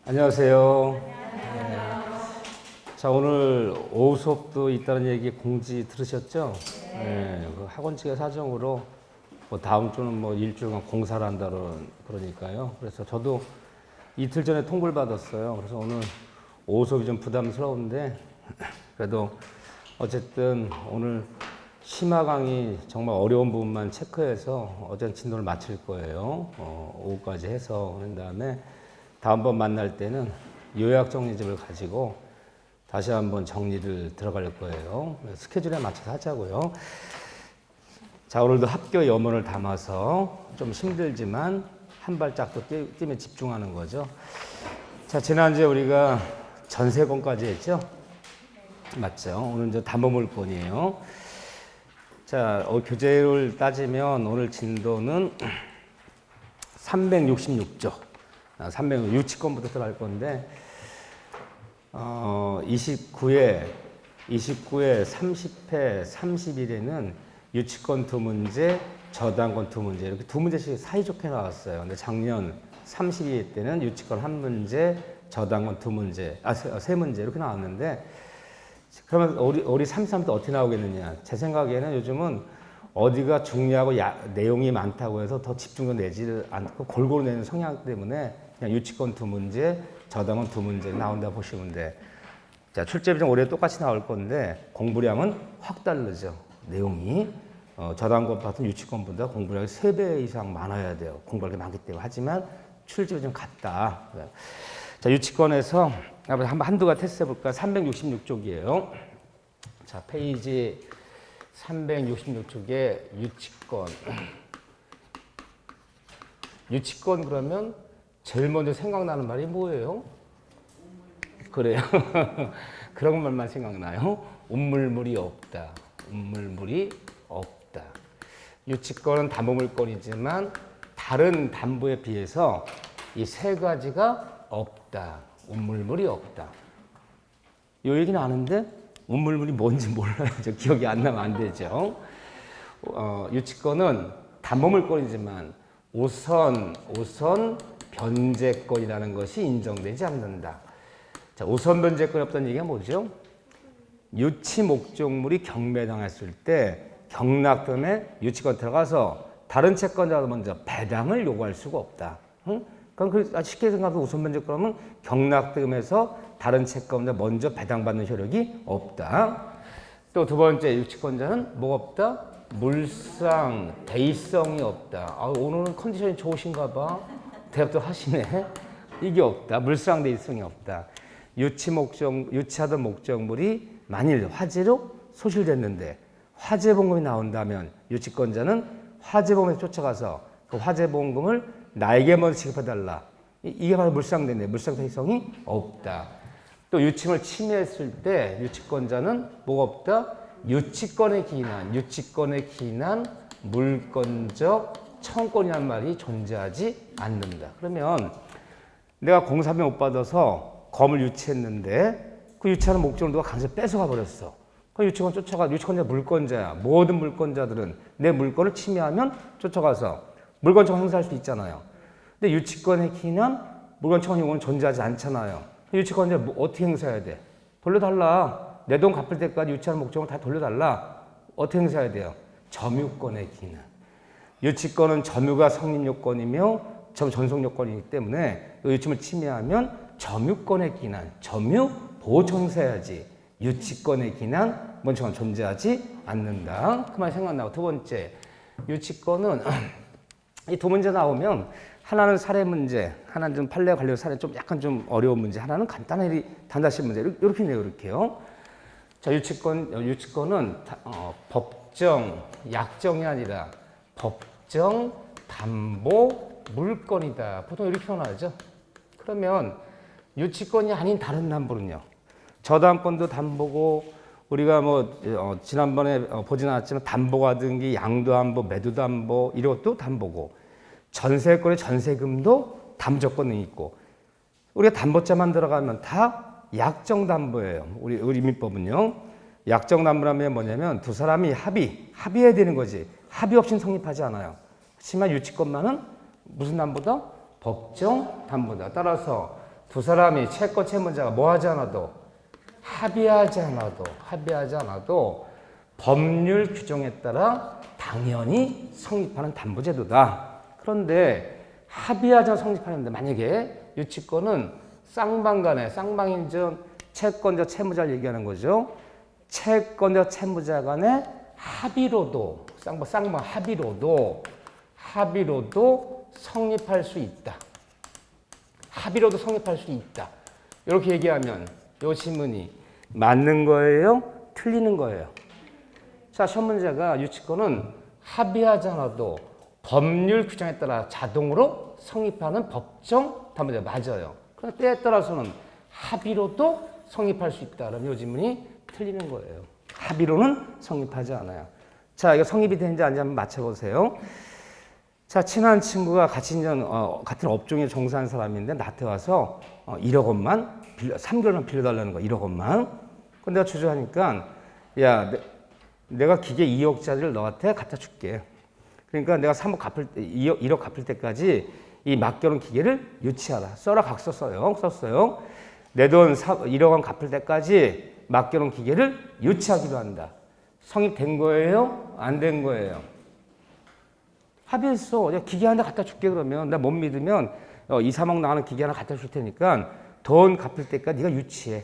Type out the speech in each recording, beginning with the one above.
안녕하세요. 네. 자, 오늘 오후 수업도 있다는 얘기 공지 들으셨죠? 네. 그 학원 측의 사정으로 뭐 다음 주는 뭐 일주일간 공사를 한다는 그러니까요. 그래서 저도 이틀 전에 통보를 받았어요. 그래서 오늘 오후 수업이 좀 부담스러운데 그래도 어쨌든 오늘 심화 강의 정말 어려운 부분만 체크해서 어제 진도를 마칠 거예요. 오후까지 해서 그런 다음에 다음번 만날 때는 요약 정리집을 가지고 다시 한번 정리를 들어갈 거예요. 스케줄에 맞춰서 하자고요. 자, 오늘도 학교 염원을 담아서 좀 힘들지만 한 발짝 더 뛰면 집중하는 거죠. 자, 지난주에 우리가 전세권까지 했죠? 맞죠? 오늘 이제 담보물권이에요. 자, 교재를 따지면 오늘 진도는 366조. 300 유치권부터 들어갈 건데 29회, 30회, 31회는 유치권 두 문제, 저당권 두 문제 이렇게 두 문제씩 사이좋게 나왔어요. 근데 작년 32회 때는 유치권 한 문제, 저당권 두 문제, 세 문제 이렇게 나왔는데 그러면 우리 33때 어떻게 나오겠느냐? 제 생각에는 요즘은 어디가 중요하고 내용이 많다고 해서 더 집중도 내지 않고 골고루 내는 성향 때문에 그냥 유치권 두 문제, 저당권 두 문제 나온다 보시면 돼. 자, 출제 비중 올해 똑같이 나올 건데 공부량은 확 다르죠. 내용이 저당권 파트는 유치권보다 공부량이 3배 이상 많아야 돼요. 공부할 게 많기 때문에. 하지만 출제 비중 같다. 자, 유치권에서 한두가 테스트 해볼까? 366쪽이에요. 자, 페이지 366쪽에 유치권. 유치권 그러면 제일 먼저 생각나는 말이 뭐예요? 그래요. 그런 말만 생각나요. 운물물이 없다. 운물물이 없다. 유치권은 담보물권이지만 다른 담보에 비해서 이 세 가지가 없다. 운물물이 없다. 이 얘기는 아는데 운물물이 뭔지 몰라요. 저 기억이 안 나면 안 되죠. 유치권은 담보물권이지만 우선 변제권이라는 것이 인정되지 않는다. 자, 우선 변제권이 없다는 얘기가 뭐죠? 유치 목적물이 경매당했을 때 경락금에 유치권 들어가서 다른 채권자가 먼저 배당을 요구할 수가 없다. 응? 그러니까 쉽게 생각하면 우선 변제권은 경락금에서 다른 채권자 먼저 배당받는 효력이 없다. 또 두 번째 유치권자는 뭐가 없다? 물상, 대의성이 없다. 오늘은 컨디션이 좋으신가 봐. 대답도 하시네. 이게 없다. 물상 대의성이 없다. 유치하던 목적물이 만일 화재로 소실됐는데 화재보험금이 나온다면 유치권자는 화재보험에 쫓아가서 그 화재보험금을 나에게 먼저 지급해달라. 이게 바로 물상대인데 물상 대의성이 없다. 또 유치권을 침해했을 때 유치권자는 뭐가 없다? 유치권에 기인한 물권적 청권이라는 말이 존재하지 않는다. 그러면 내가 공사비 못 받아서 건물 유치했는데 그 유치하는 목적을 누가 강제로 뺏어가 버렸어. 그 유치권 쫓아가, 유치권자 물권자야. 모든 물권자들은 내 물권을 침해하면 쫓아가서 물권청 행사할 수 있잖아요. 근데 유치권에 기인한 물권청 요구는 존재하지 않잖아요. 유치권자 어떻게 행사해야 돼? 돌려달라. 내 돈 갚을 때까지 유치하는 목적을 다 돌려달라. 어떻게 행사해야 돼요? 점유권에 기인한. 유치권은 점유가 성립요건이며 전속요건이기 때문에 유치권을 침해하면 점유권에 기인한 점유 보호청 행사해야지. 유치권에 기인한 원청은 존재하지 않는다. 그 말 생각나고 두 번째 유치권은 이 두 문제 나오면 하나는 사례 문제, 하나는 좀 판례 관련 사례 좀 약간 좀 어려운 문제, 하나는 간단하게 단답식 문제 이렇게 내요. 이렇게요. 자, 유치권은 법정 약정이 아니라 법정 담보 물권이다. 보통 이렇게 표현하죠. 그러면 유치권이 아닌 다른 담보는요. 저당권도 담보고 우리가 지난번에 보진 않았지만 담보가 등기, 양도담보, 매도담보 이것도 담보고 전세권의 전세금도 담보조건이 있고 우리가 담보자만 들어가면 다 약정담보예요. 우리 민법은요. 약정담보라면 뭐냐면 두 사람이 합의해야 되는 거지. 합의 없이는 성립하지 않아요. 그렇지만 유치권만은 무슨 담보다? 법정 담보다. 따라서 두 사람이 채권 채무자가 뭐 하지 않아도 합의하지 않아도 법률 규정에 따라 당연히 성립하는 담보제도다. 그런데 합의하자 성립하는데 만약에 유치권은 쌍방인전 채권자 채무자를 얘기하는 거죠. 채권자 채무자 간의 합의로도 쌍방 합의로도 성립할 수 있다. 이렇게 얘기하면 이 지문이 맞는 거예요? 틀리는 거예요? 자, 시험 문제가 유치권은 합의하지 않아도 법률 규정에 따라 자동으로 성립하는 법정 담보제 맞아요. 그런데 때에 따라서는 합의로도 성립할 수 있다. 그럼 이 지문이 틀리는 거예요. 합의로는 성립하지 않아요. 자, 이거 성립이 되는지 아닌지 한번 맞춰보세요. 자, 친한 친구가 같은 업종에 종사하는 사람인데 나한테 와서 1억 원만 3개월만 빌려달라는 거야. 1억 원만. 근데 내가 주저하니까 야, 내가 기계 2억짜리를 너한테 갖다 줄게. 그러니까 내가 3억 갚을 때 1억 갚을 때까지 이 맞겨놓은 기계를 유치하라. 써라 각서 썼어요. 내 돈 1억 원 갚을 때까지 맡겨놓은 기계를 유치하기로 한다. 성립된 거예요? 안 된 거예요? 합의했어. 내가 기계 하나 갖다 줄게 그러면. 나 못 믿으면 2, 3억 나가는 기계 하나 갖다 줄 테니까 돈 갚을 때까지 네가 유치해.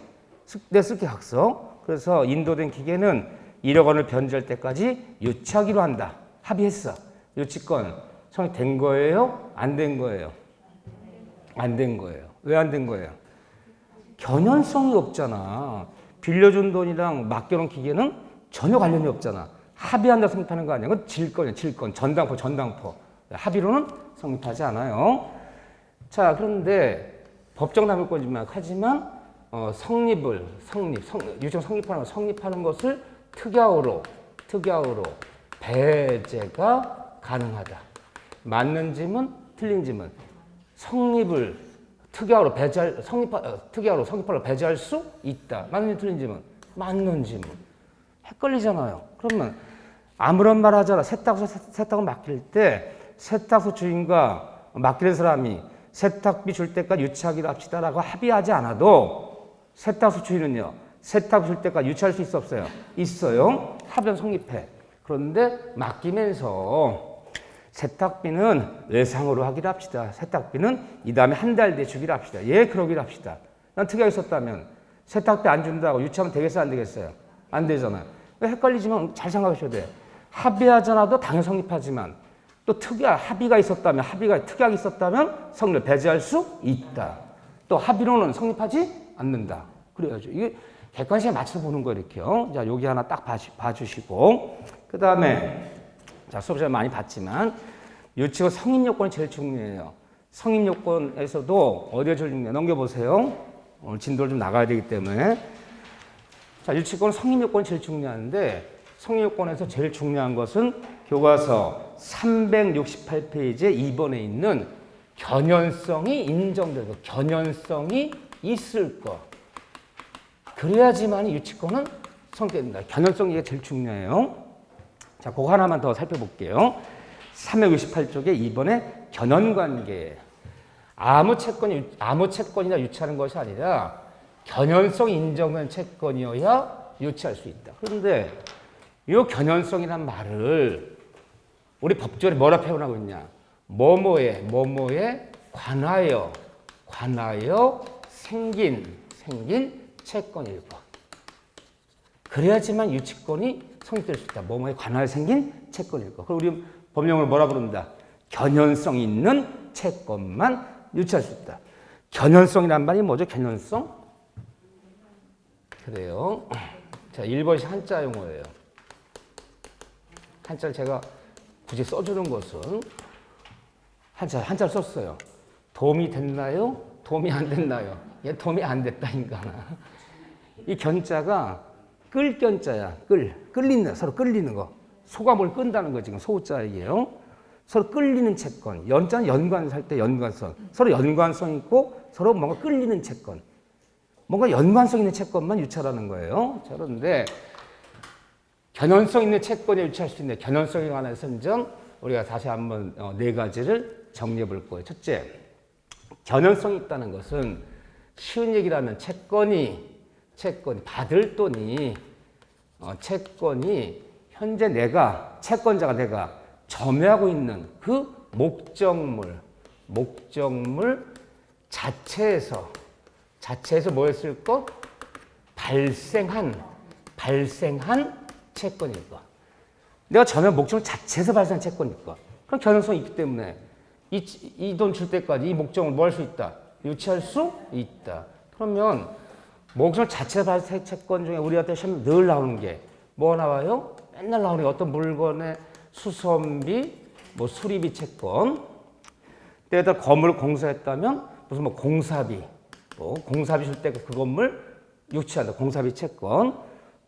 내 쓸게 각서. 그래서 인도된 기계는 1억 원을 변제할 때까지 유치하기로 한다. 합의했어. 유치권 성립된 거예요? 안 된 거예요? 안 된 거예요. 왜 안 된 거예요? 견연성이 없잖아. 빌려준 돈이랑 맡겨놓은 기계는 전혀 관련이 없잖아. 합의한다 성립하는 거 아니야. 그건 질권. 전당포. 합의로는 성립하지 않아요. 자, 그런데 법정 담보권이지만 하지만 유치권 성립하는 것을 특약으로 배제가 가능하다. 맞는 지문, 틀린 지문. 성립을 특약으로 성립하러 배제할 수 있다. 맞는 틀린 지문. 맞는 지문. 헷갈리잖아요. 그러면 아무런 말 하잖아. 세탁소 맡길 때 세탁소 주인과 맡기는 사람이 세탁비 줄 때까지 유치하기로 합시다라고 합의하지 않아도 세탁소 주인은요. 세탁비 줄 때까지 유치할 수 있어 없어요? 있어요. 합의는 성립해. 그런데 맡기면서 세탁비는 외상으로 하기로 합시다. 세탁비는 이 다음에 한 달 뒤에 주기로 합시다. 예, 그러기로 합시다. 난 특약이 있었다면 세탁비 안 준다고 유치하면 되겠어요? 안 되겠어요? 안 되잖아요. 헷갈리지만 잘 생각하셔야 돼요. 합의하지 않아도 당연히 성립하지만 또 합의가 특약이 있었다면 성립을 배제할 수 있다. 또 합의로는 성립하지 않는다. 그래야죠. 이게 객관식에 맞춰서 보는 거예요, 이렇게요. 자, 여기 하나 딱 봐주시고. 그 다음에, 자, 수업 시간에 많이 봤지만, 유치권 성립요건이 제일 중요해요. 성립요건에서도 어디가 제일 중요해요? 넘겨보세요. 오늘 진도를 좀 나가야 되기 때문에. 자, 유치권 성립요건이 제일 중요한데, 성립요건에서 제일 중요한 것은 교과서 368페이지에 2번에 있는 견연성이 인정되고, 견연성이 있을 것. 그래야지만 유치권은 성립됩니다. 견연성이 제일 중요해요. 자, 그거 하나만 더 살펴볼게요. 368쪽에 2번에 견연관계. 아무 채권이나 유치하는 것이 아니라 견연성이 인정된 채권이어야 유치할 수 있다. 그런데 이 견연성이란 말을 우리 법조리 뭐라 표현하고 있냐? 뭐뭐에 관하여 생긴 채권일 것. 그래야지만 유치권이 성립될 수 있다. 뭐뭐에 관하여 생긴 채권일 것. 그리고 우리 법령을 뭐라 부른다? 견연성 있는 채권만 유치할 수 있다. 견연성이란 말이 뭐죠? 견연성? 그래요. 자, 1번씩 한자 용어예요. 한자를 제가 굳이 써주는 것은 한자를 썼어요. 도움이 됐나요? 도움이 안 됐나요? 얘 도움이 안 됐다, 인간아. 이 견자가 끌견자야. 서로 끌리는 거. 소감을 끈다는 거 지금 소자이에요. 서로 끌리는 채권. 연자는 연관할 때 연관성. 서로 연관성 있고 서로 뭔가 끌리는 채권. 뭔가 연관성 있는 채권만 유치하라는 거예요. 자, 그런데 견연성 있는 채권에 유치할 수 있는 견연성에 관한 선정 우리가 다시 한번 4가지를 정리해 볼 거예요. 첫째, 견연성이 있다는 것은 쉬운 얘기를 하면 채권이 받을 돈이 채권이 현재 채권자가 내가 점유하고 있는 그 목적물 자체에서 뭐 했을 것? 발생한 채권일 것. 내가 점유한 목적물 자체에서 발생한 채권일 것. 그럼 견성성이 있기 때문에 이 돈 줄 때까지 이 목적을 뭐 할 수 있다? 유치할 수 있다. 그러면 목적물 자체에서 발생한 채권 중에 우리한테 시험에 늘 나오는 게 뭐가 나와요? 맨날 나오는 게 어떤 물건의 수선비, 뭐 수리비 채권. 때에다 건물을 공사했다면 무슨 뭐 공사비 줄 때 그 건물 유치한다. 공사비 채권.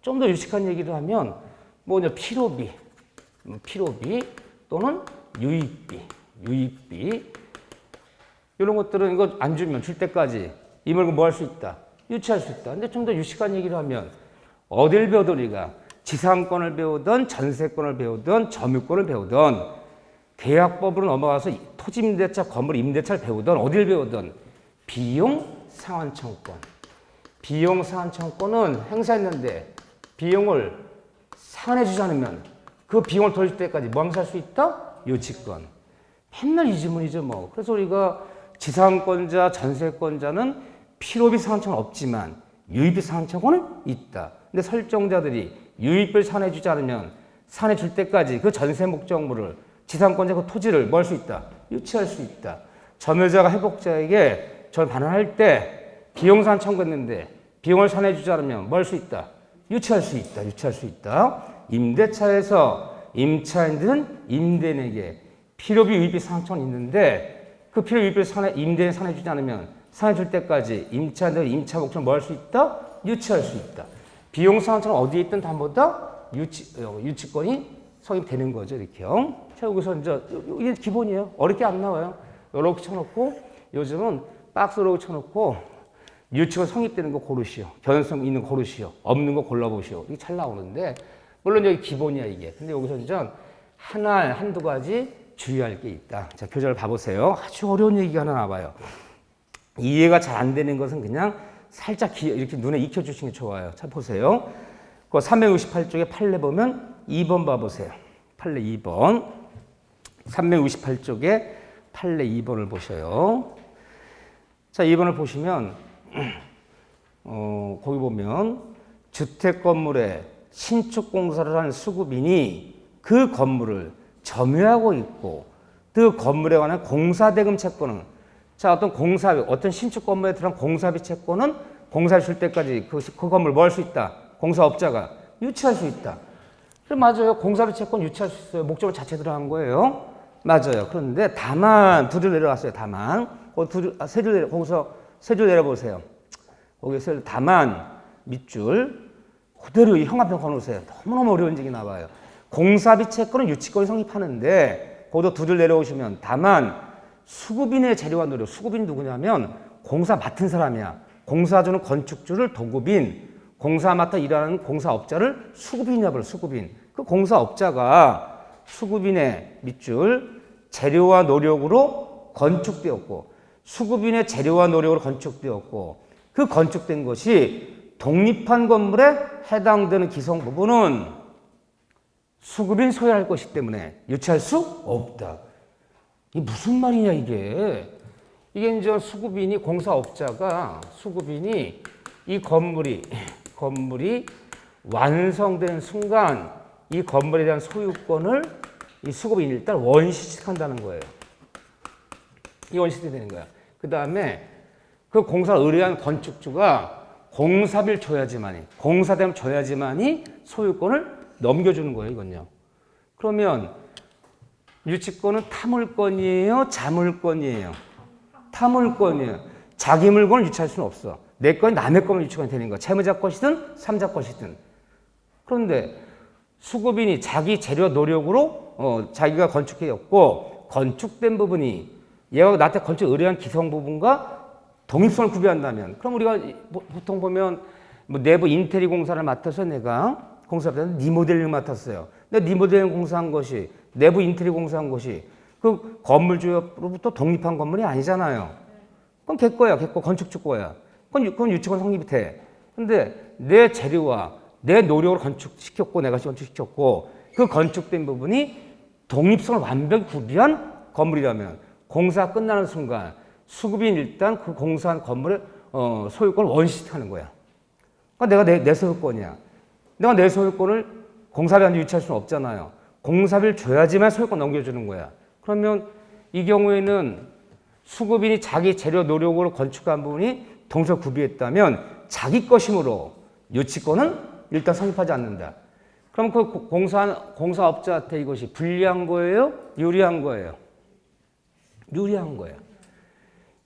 좀 더 유식한 얘기를 하면 뭐냐 필요비 또는 유입비 이런 것들은 이거 안 주면 줄 때까지 이 물건 뭐 할 수 있다? 유치할 수 있다. 근데 좀 더 유식한 얘기를 하면 어딜 배우든 우리가 지상권을 배우든 전세권을 배우든 점유권을 배우든 계약법으로 넘어가서 토지 임대차, 건물 임대차를 배우든 어딜 배우든 비용 상환청권은 행사했는데 비용을 상환해주지 않으면 그 비용을 돌릴 때까지 뭐 행사할 수 있다? 유치권. 맨날 이 질문이죠 뭐. 그래서 우리가 지상권자, 전세권자는 필요비 상환청은 없지만 유입비 상환청은 있다. 근데 설정자들이 유입비를 상환해주지 않으면 상환해줄 때까지 그 전세 목적물을 지상권자 그 토지를 뭐 할 수 있다? 유치할 수 있다. 점유자가 회복자에게 저를 반환할 때 비용 상환 청구했는데 비용을 상환해주지 않으면 뭐 할 수 있다? 유치할 수 있다. 임대차에서 임차인들은 임대인에게 필요비 유입비 상환청은 있는데 그 필요 유입비를 임대인이 상환해주지 않으면 상환해줄 때까지 임차인들은 임차 목적을 뭐 할 수 있다? 유치할 수 있다. 비용 상환청은 어디에 있든 다보다 유치권이 성립되는 거죠. 이렇게요. 자, 여기서 이제 이게 기본이에요. 어렵게 안 나와요. 이렇게 쳐놓고 요즘은 박스로 쳐놓고 유치권 성립되는 거 고르시오. 견성 있는 거 고르시오. 없는 거 골라보시오. 이게 잘 나오는데 물론 여기 기본이야 이게. 근데 여기서 이제 한두 가지 주의할 게 있다. 자, 교재를 봐보세요. 아주 어려운 얘기가 하나 나와요. 이해가 잘 안 되는 것은 그냥 살짝 이렇게 눈에 익혀주시는 게 좋아요. 자, 보세요. 그 368쪽에 판례 보면 2번 봐보세요. 판례 2번. 368쪽에 판례 2번을 보셔요. 자, 2번을 보시면 거기 보면 주택 건물에 신축 공사를 한 수급인이 그 건물을 점유하고 있고 그 건물에 관한 공사대금 채권은 자 어떤 신축 건물에 들어간 공사비 채권은 공사 줄 때까지 그 건물 뭐 할 수 있다? 공사업자가 유치할 수 있다. 맞아요. 공사비 채권 유치할 수 있어요. 목적을 자체 들어간 거예요. 맞아요. 그런데 다만 두 줄 내려갔어요. 다만 거기서 세 줄 내려보세요. 거기서 다만 밑줄 그대로 형합형 걸어놓으세요. 너무너무 어려운 얘기 나와요. 공사비 채권은 유치권이 성립하는데 거기서 두 줄 내려오시면 다만 수급인의 재료와 노력. 수급인 누구냐면 공사 맡은 사람이야. 공사주는 건축주를 도급인, 공사 맡아 일하는 공사업자를 수급인이라고 그래요. 수급인. 그 공사업자가 수급인의 밑줄 재료와 노력으로 건축되었고 수급인의 재료와 노력으로 건축되었고 그 건축된 것이 독립한 건물에 해당되는 기성 부분은 수급인 소유할 것이기 때문에 유치할 수 없다. 이게 무슨 말이냐 이게. 이게 이제 수급인이 이 건물이 완성되는 순간 이 건물에 대한 소유권을 이 수급인이 일단 원시식한다는 거예요. 이 원시식이 되는 거야. 그 다음에 그 공사를 의뢰한 건축주가 공사비를 줘야지만이 소유권을 넘겨주는 거예요, 이건요. 그러면 유치권은 타물권이에요, 자물권이에요? 타물권이에요. 자기 물건을 유치할 수는 없어. 내 건이 남의 거면 유치권이 되는 거야. 채무자 것이든 삼자 것이든. 그런데 수급인이 자기 재료 노력으로 자기가 건축해였고 건축된 부분이 얘가 나한테 건축 의뢰한 기성 부분과 독립성을 구비한다면 그럼 우리가 보통 보면 뭐 내부 인테리어 공사를 맡아서 내가 공사하다 네 모델링을 맡았어요. 근데 네 모델링 공사한 것이 내부 인테리어 공사한 것이 그 건물주로부터 독립한 건물이 아니잖아요. 그럼 걔 거야, 건축주 거야. 그건 유치권 성립이 돼. 근데 내 재료와 내 노력으로 건축시켰고 내가 건축시켰고 그 건축된 부분이 독립성을 완벽히 구비한 건물이라면 공사 끝나는 순간 수급인 일단 그 공사한 건물의 소유권을 원시하는 거야. 그러니까 내가 내 소유권이야. 내가 내 소유권을 공사비한테 유치할 수는 없잖아요. 공사비를 줘야지만 소유권 넘겨주는 거야. 그러면 이 경우에는 수급인이 자기 재료 노력으로 건축한 부분이 동서 구비했다면 자기 것이므로 유치권은 일단 성립하지 않는다. 그럼 그 공사업자한테 이것이 불리한 거예요? 유리한 거예요? 유리한 거예요.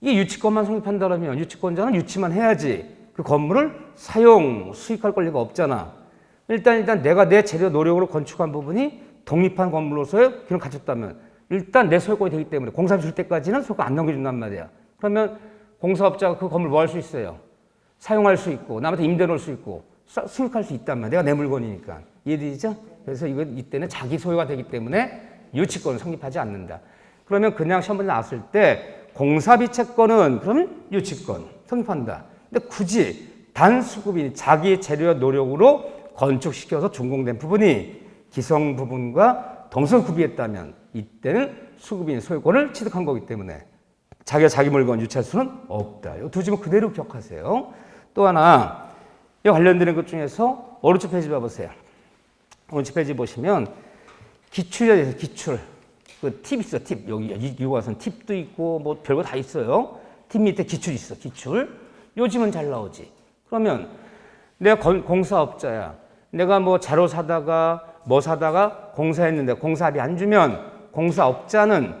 이게 유치권만 성립한다면 유치권자는 유치만 해야지 그 건물을 사용, 수익할 권리가 없잖아. 일단 내가 내 재료 노력으로 건축한 부분이 독립한 건물로서의 기능을 갖췄다면 일단 내 소유권이 되기 때문에 공사비 줄 때까지는 소유권 안 넘겨준단 말이야. 그러면 공사업자가 그 건물 뭐 할 수 있어요? 사용할 수 있고 남한테 임대 놓을 수 있고 수익할 수 있단 말이야. 내가 내 물건이니까. 이해되죠? 그래서 이때는 자기 소유가 되기 때문에 유치권을 성립하지 않는다. 그러면 그냥 시험 문제 나왔을 때 공사비 채권은 그러면 유치권 성립한다. 근데 굳이 단수급인 자기 재료와 노력으로 건축시켜서 준공된 부분이 기성 부분과 동서 구비했다면 이때는 수급인 소유권을 취득한 거기 때문에 자기가 자기 물건 유치할 수는 없다. 이 두 지문 그대로 기억하세요. 또 하나 이 관련되는 것 중에서 오른쪽 페이지 봐보세요. 오른쪽 페이지 보시면 기출이라 해서 기출. 그 팁 있어, 팁. 여기 와서는 팁도 있고 뭐 별거 다 있어요. 팁 밑에 기출 있어, 기출. 요즘은 잘 나오지. 그러면 내가 공사업자야. 내가 뭐 자료 사다가 뭐 사다가 공사했는데 공사비 안 주면 공사업자는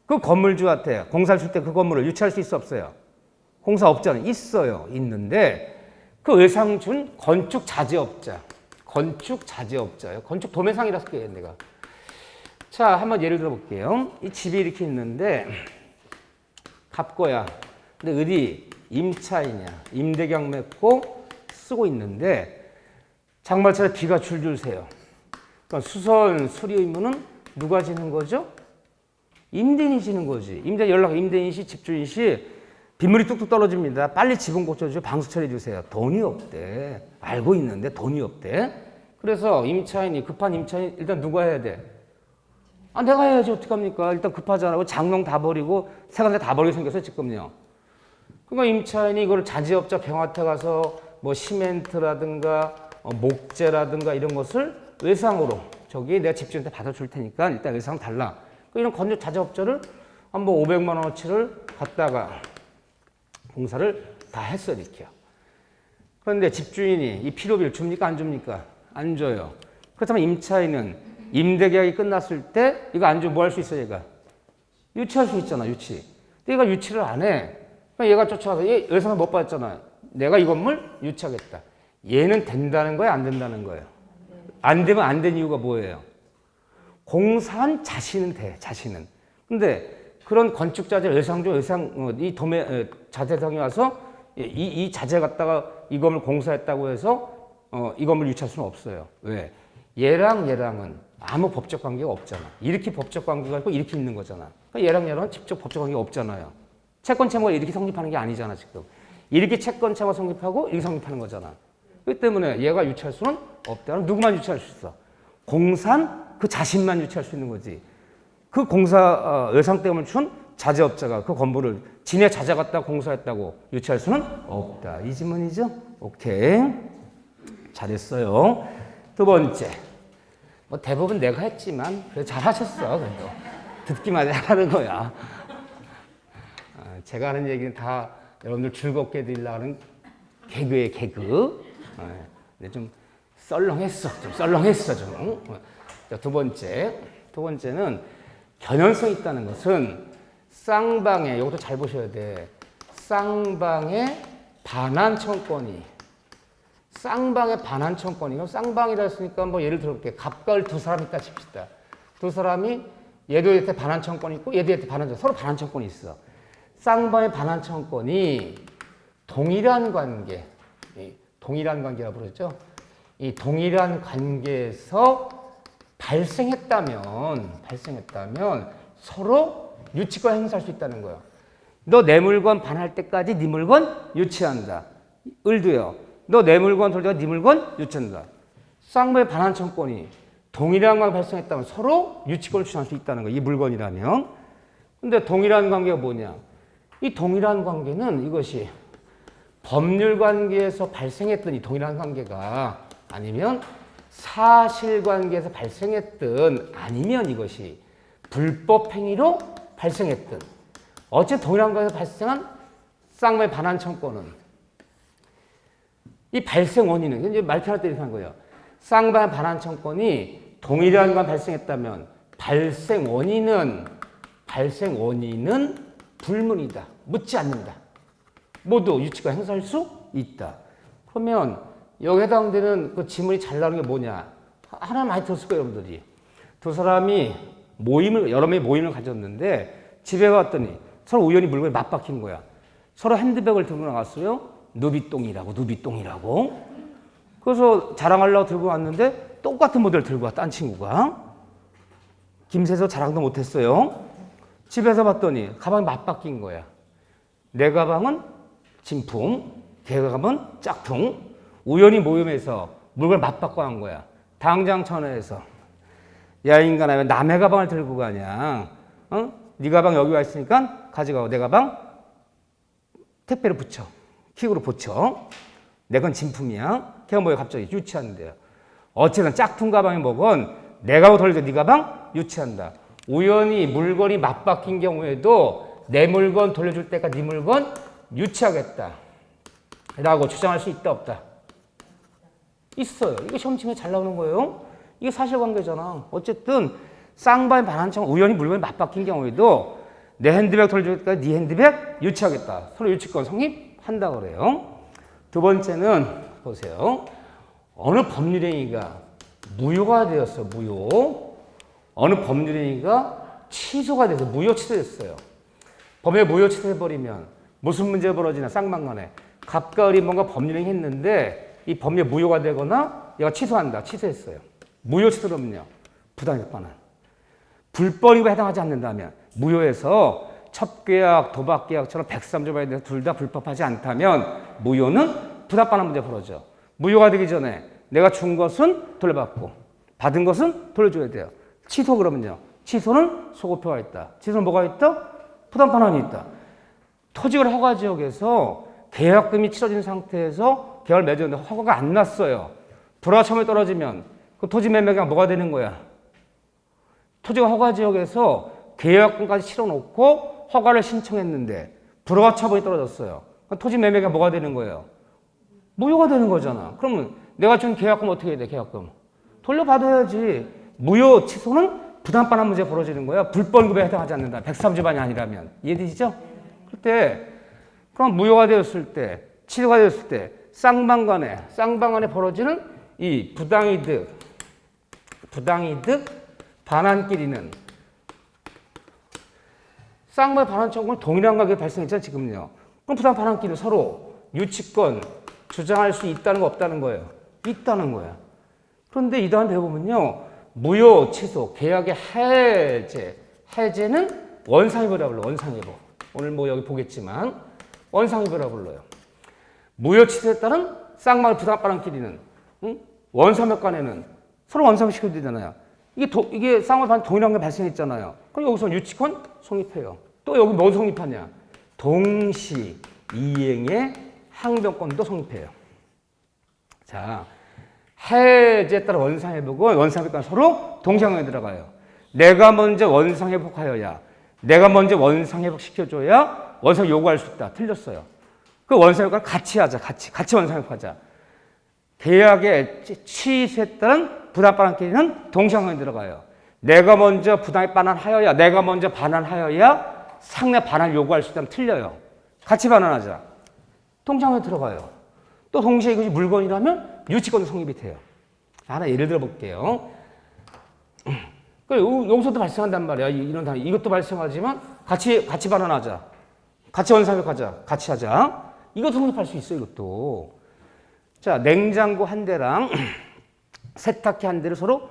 그 건물주한테 공사를 줄 때 그 건물을 유치할 수 있어 없어요? 공사업자는 있어요. 있는데 그 외상 준 건축자재업자. 건축자재업자예요. 건축 도매상이라서 그래요, 내가. 자, 한번 예를 들어 볼게요. 이 집이 이렇게 있는데 갑거야. 근데 어디 임차이냐. 임대계약 맺고 쓰고 있는데 장마철에 비가 줄줄 새요. 그러니까 수선 수리 의무는 누가 지는 거죠? 임대인이 지는 거지. 임대인 씨, 집주인 씨 빗물이 뚝뚝 떨어집니다. 빨리 지붕 고쳐주세요. 방수 처리해 주세요. 돈이 없대. 알고 있는데 돈이 없대. 그래서 임차인이 급한 임차인 일단 누가 해야 돼? 내가 해야지 어떡합니까? 일단 급하잖아. 장롱 다 버리고 세간세 다 버리게 생겼어요 지금요. 그러니까 임차인이 이걸 자재업자 병한테 가서 뭐 시멘트라든가 목재라든가 이런 것을 외상으로 저기 내가 집주인한테 받아줄 테니까 일단 외상 달라. 이런 건축 자재업자를 한 뭐 500만 원어치를 갖다가 공사를 다 했어 이렇게요. 그런데 집주인이 이 필요비를 줍니까 안 줍니까? 안 줘요. 그렇다면 임차인은 임대계약이 끝났을 때 이거 안 주면 뭐 할 수 있어 얘가? 유치할 수 있잖아 유치. 근데 얘가 유치를 안 해. 그러니까 얘가 쫓아가서 얘 외상을 못 받았잖아. 내가 이 건물 유치하겠다. 얘는 된다는 거야 안 된다는 거예요? 안 되면 안 된 이유가 뭐예요? 공사한 자신은 돼, 자신은. 근데 그런 건축자재 외상조 이 도매 자재상이 와서 이 자재 갖다가 이 건물 공사했다고 해서 이 건물 유치할 수는 없어요. 왜? 얘랑은 아무 법적 관계가 없잖아. 이렇게 법적 관계가 있고 이렇게 있는 거잖아. 그러니까 얘랑은 직접 법적 관계가 없잖아요. 채권 채무가 이렇게 성립하는 게 아니잖아 지금. 이렇게 채권 채무가 성립하고 이렇게 성립하는 거잖아. 그렇기 때문에 얘가 유치할 수는 없다. 누구만 유치할 수 있어? 공사한 그 자신만 유치할 수 있는 거지. 그 공사 외상 때문에 준 자재업자가 그 건물을 지네 자재 갖다 공사했다고 유치할 수는 없다. 이 질문이죠? 오케이. 잘했어요. 두 번째. 뭐 대부분 내가 했지만 그래도 잘하셨어. 그래도 듣기만 하는 거야. 제가 하는 얘기는 다 여러분들 즐겁게 해드리려고 하는 개그의 개그. 근데 좀 썰렁했어. 좀. 자, 두 번째는 견연성 있다는 것은 쌍방에, 이것도 잘 보셔야 돼. 쌍방의 반환청권이. 그럼 쌍방이라 했으니까 뭐 예를 들어볼게요. 갑과을 두 사람 있다 칩시다. 두 사람이 얘도 얘한테 반환청권이 있고 얘도 얘한테 반환청권, 서로 반환청권이 있어. 쌍방의 반환청권이 동일한 관계, 동일한 관계라고 부르죠. 이 동일한 관계에서 발생했다면 서로 유치권 행사할 수 있다는 거예요. 너 내 물건 반할 때까지 네 물건 유치한다. 을도요. 너 내 물건 돌려가 네 물건 유치한다. 쌍방의 반환청권이 동일한 관계 발생했다면 서로 유치권을 주장할 수 있다는 거예요. 이 물건이라면. 근데 동일한 관계가 뭐냐? 이 동일한 관계는 이것이 법률 관계에서 발생했던 이 동일한 관계가 아니면 사실관계에서 발생했든 아니면 이것이 불법 행위로 발생했든 어쨌든 동일한 관계에서 발생한 쌍방의 반환청권은 이 발생 원인은 이제 말 편할 때 이렇게 하는 거예요. 쌍방의 반환청권이 동일한 관 발생했다면 발생 원인은 불문이다. 묻지 않는다. 모두 유치권 행사할 수 있다. 그러면 여기 해당되는 그 지문이 잘 나오는 게 뭐냐? 하나 많이 들었을 거예요, 여러분들이. 두 사람이 여러 명의 모임을 가졌는데 집에 갔더니 서로 우연히 물건이 맞박힌 거야. 서로 핸드백을 들고 나갔어요. 누비똥이라고. 그래서 자랑하려고 들고 왔는데 똑같은 모델을 들고 왔다, 딴 친구가. 김새서 자랑도 못했어요. 집에서 봤더니 가방이 맞바뀐 거야. 내 가방은 진품, 걔 가방은 짝퉁. 우연히 모임에서 물건을 맞바꿔 한 거야. 당장 전화해서 야 인간아 왜 남의 가방을 들고 가냐? 네 가방 여기 와 있으니까 가져가고 내 가방 택배로 붙여. 킥으로 붙여. 내 건 진품이야. 걔가 뭐야 갑자기 유치한대요. 어쨌든 짝퉁 가방이 뭐건 내가 돌려줘 네 가방 유치한다. 우연히 물건이 맞바뀐 경우에도 내 물건 돌려줄 때까지 네 물건 유치하겠다. 라고 주장할 수 있다 없다? 있어요. 이게 시험 층에 잘 나오는 거예요. 이게 사실관계잖아. 어쨌든 쌍방의 반환청 우연히 물건이 맞바뀐 경우에도 내 핸드백 돌려줄 때까지 네 핸드백 유치하겠다. 서로 유치권 성립한다 그래요. 두 번째는 보세요. 어느 법률행위가 무효가 되었어요. 무효. 어느 법률행위가 취소가 돼서 무효 취소됐어요. 법에 무효 취소해버리면 무슨 문제가 벌어지나 쌍방간에 갑과 을이 뭔가 법률행위 했는데 이 법률 무효가 되거나 얘가 취소한다. 취소했어요. 무효 취소로는요. 부당이득 반환. 불법행위에 해당하지 않는다면 무효해서 첩계약, 도박계약처럼 103조 봐야 돼서 둘 다 불법하지 않다면 무효는 부당반환 문제 벌어져. 무효가 되기 전에 내가 준 것은 돌려받고 받은 것은 돌려줘야 돼요. 취소 그러면요. 취소는 소급표가 있다. 취소는 뭐가 있다? 부당반환이 있다. 토지거래 허가지역에서 계약금이 치러진 상태에서 계약을 맺었는데 허가가 안 났어요. 불허처분이 떨어지면 그 토지 매매가 뭐가 되는 거야? 토지가 허가지역에서 계약금까지 치러놓고 허가를 신청했는데 불허처분이 떨어졌어요. 토지 매매가 뭐가 되는 거예요? 무효가 되는 거잖아. 그러면 내가 준 계약금 어떻게 해야 돼? 계약금 돌려받아야지. 무효 취소는 부당반환 문제 벌어지는 거야. 불법행위에 해당하지 않는다. 103조반이 아니라면. 이해되시죠? 그때 그럼 무효가 되었을 때, 취소가 되었을 때 쌍방간에 벌어지는 이 부당이득 반환끼리는 쌍방의 반환 청구는 동일한 가격이 발생했잖아요. 지금요. 그럼 부당 반환끼리 서로 유치권 주장할 수 있다는 거 없다는 거예요? 있다는 거야. 그런데 이 다음 배워보면요. 무효 취소, 계약의 해제는 원상회복이라고 불러요. 원상회복. 오늘 뭐 여기 보겠지만 원상회복이라고 불러요. 무효 취소에 따른 쌍방의 부당 반환끼리는 원상회복 간에는 서로 원상회복 되잖아요. 이게 쌍방의 반환 동일한 게 발생했잖아요. 그럼 여기서 유치권 성립해요. 또 여기 뭐 성립하냐? 동시 이행의 항변권도 성립해요. 자, 해제에 따라 원상회복은 원상회복과 서로 동시항변에 들어가요. 내가 먼저 원상회복하여야 내가 먼저 원상회복 시켜줘야 원상 요구할 수 있다. 틀렸어요. 그 원상회복을 같이 하자. 같이 원상회복하자. 계약의 취소에 따른 부당반환끼리는 동시항변에 들어가요. 내가 먼저 부당에 반환하여야 내가 먼저 반환하여야 상대 반환을 요구할 수 있다면 틀려요. 같이 반환하자. 동시항변에 들어가요. 또 동시에 이것이 물건이라면 유치권도 성립이 돼요. 하나 예를 들어 볼게요. 여기서도 발생한단 말이야. 이런 단어. 이것도 발생하지만 같이 반환하자. 같이 원상회복하자. 같이 하자. 이것도 성립할 수 있어요. 이것도. 자, 냉장고 한 대랑 세탁기 한 대를 서로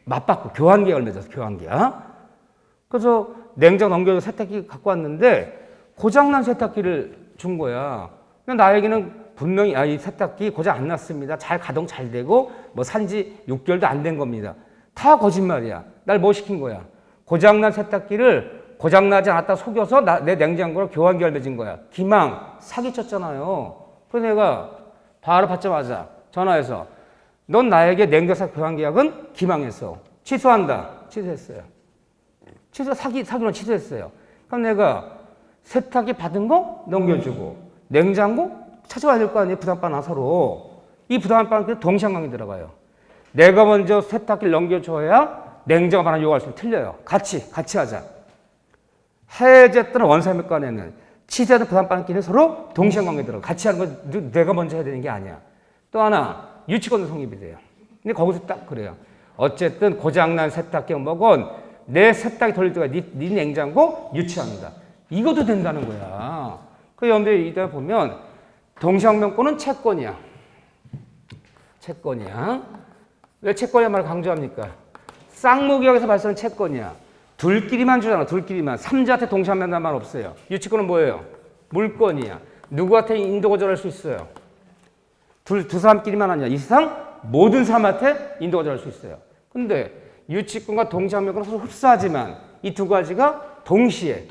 맞바꿔 교환 계약을 맺었어. 교환 계약. 그래서 냉장 넘겨서 세탁기 갖고 왔는데 고장난 세탁기를 준 거야. 근데 나에게는 분명히 이 세탁기 고장 안 났습니다. 잘 가동 잘 되고 뭐 산지 6개월도 안 된 겁니다. 다 거짓말이야. 날 뭐 시킨 거야? 고장난 세탁기를 고장나지 않았다 속여서 내 냉장고를 교환 결매진 거야. 기망 사기쳤잖아요. 그래서 내가 바로 받자마자 전화해서 넌 나에게 냉장고 교환 계약은 기망했어. 취소한다. 취소했어요. 사기로 취소했어요. 그럼 내가 세탁기 받은 거 넘겨주고 냉장고 찾아와야 될 거 아니에요. 부담반 서로. 이 부담반은 동시한강이 들어가요. 내가 먼저 세탁기를 넘겨줘야 냉장고 하나 요구할 수 있으면 틀려요. 같이 하자. 해제 또는 원상물 간에는 취소하는 부담반끼리 서로 동시한강이 들어가. 같이 하는 건 내가 먼저 해야 되는 게 아니야. 또 하나 유치권도 성립이 돼요. 근데 거기서 딱 그래요. 어쨌든 고장난 세탁기 뭐건 내 세탁기 돌릴 때가 네 냉장고 유치합니다. 이것도 된다는 거야. 그 연대에 이따 보면 동시항명권은 채권이야. 채권이야. 왜 채권이란 말을 강조합니까? 쌍무기역에서 발생하는 채권이야. 둘끼리만 주잖아. 둘끼리만. 삼자한테 동시항명한다는 말 없어요. 유치권은 뭐예요? 물권이야. 누구한테 인도 거절할 수 있어요? 두 사람끼리만 아니야. 이 세상 모든 사람한테 인도 거절할 수 있어요. 근데 유치권과 동시항명권은 서로 흡사하지만 이 두 가지가 동시에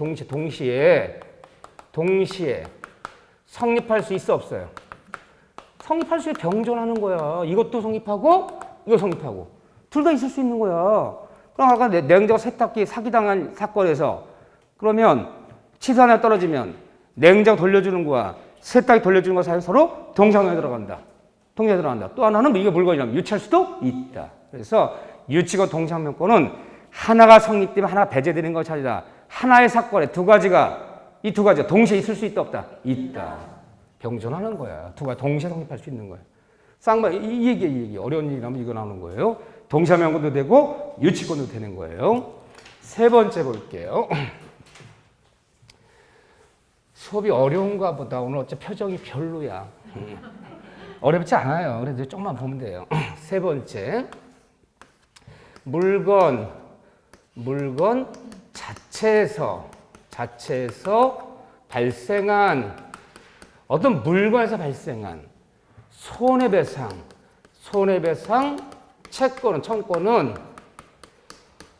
성립할 수 있어 없어요? 성립할 수 있게 병존하는 거야. 이것도 성립하고 이거 성립하고 둘 다 있을 수 있는 거야. 그럼 아까 냉장고 세탁기 사기당한 사건에서 그러면 취소 하나 떨어지면 냉장고 돌려주는 거와 세탁기 돌려주는 거 사이 서로 동시항명에 들어간다. 동시에 들어간다. 또 하나는 이게 물건이라면 유치할 수도 있다. 그래서 유치권 동시항명권은 하나가 성립되면 하나가 배제되는 것이 아니라 하나의 사건에 이 두 가지가 동시에 있을 수 있다 없다? 있다. 병존하는 거야. 두 가지 동시에 성립할 수 있는 거야. 이 얘기 어려운 일이라면 이거 나오는 거예요. 동시항명권도 되고 유치권도 되는 거예요. 세 번째 볼게요. 수업이 어려운가 보다. 오늘 어째 표정이 별로야. 어렵지 않아요. 그래도 조금만 보면 돼요. 세 번째. 물건 자체에서 발생한 어떤 물건에서 발생한 손해배상 채권은 청권은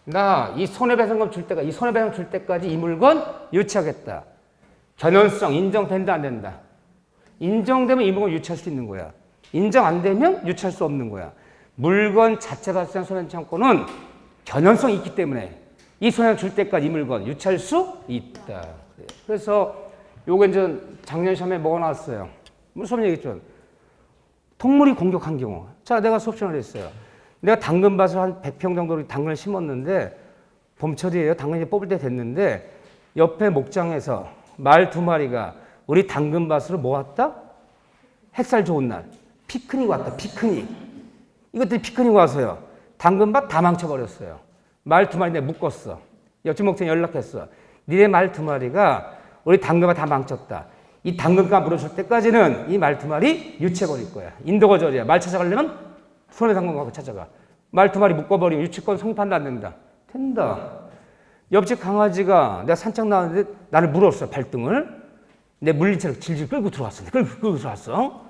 나 이 손해배상금 줄 때까지 이 물건 유치하겠다. 견연성 인정된다 안 된다. 인정되면 이 물건 유치할 수 있는 거야. 인정 안 되면 유치할 수 없는 거야. 물건 자체 발생한 손해 청권은 견연성이 있기 때문에 이 손해 줄 때까지 이 물건 유치할 수 있다. 그래서 요게 이제 작년 시험에 뭐가 나왔어요? 무슨 얘기했죠? 동물이 공격한 경우. 자, 내가 수업 시간을 했어요. 내가 당근밭을 한 100평 정도 당근을 심었는데 봄철이에요. 당근이 뽑을 때 됐는데 옆에 목장에서 말 2마리가 우리 당근밭으로 뭐 왔다? 햇살 좋은 날. 피크닉 왔다. 피크닉. 이것들이 피크닉 와서요. 당근밭 다 망쳐버렸어요. 말 2마리 내가 묶었어. 옆집 목장에 연락했어. 니네 말 2마리가 우리 당근밭 다 망쳤다. 이 당근값 물어줄 때까지는 이 말 2마리 유치해버릴 거야. 인도 거절이야. 말 찾아가려면 손해상관하고 찾아가. 말 2마리 묶어버리면 유치권 성립한다 안 된다? 된다. 옆집 강아지가 내가 산책 나왔는데 나를 물었어. 발등을. 내 물린채로 질질 끌고 들어왔어. 끌고 들어왔어.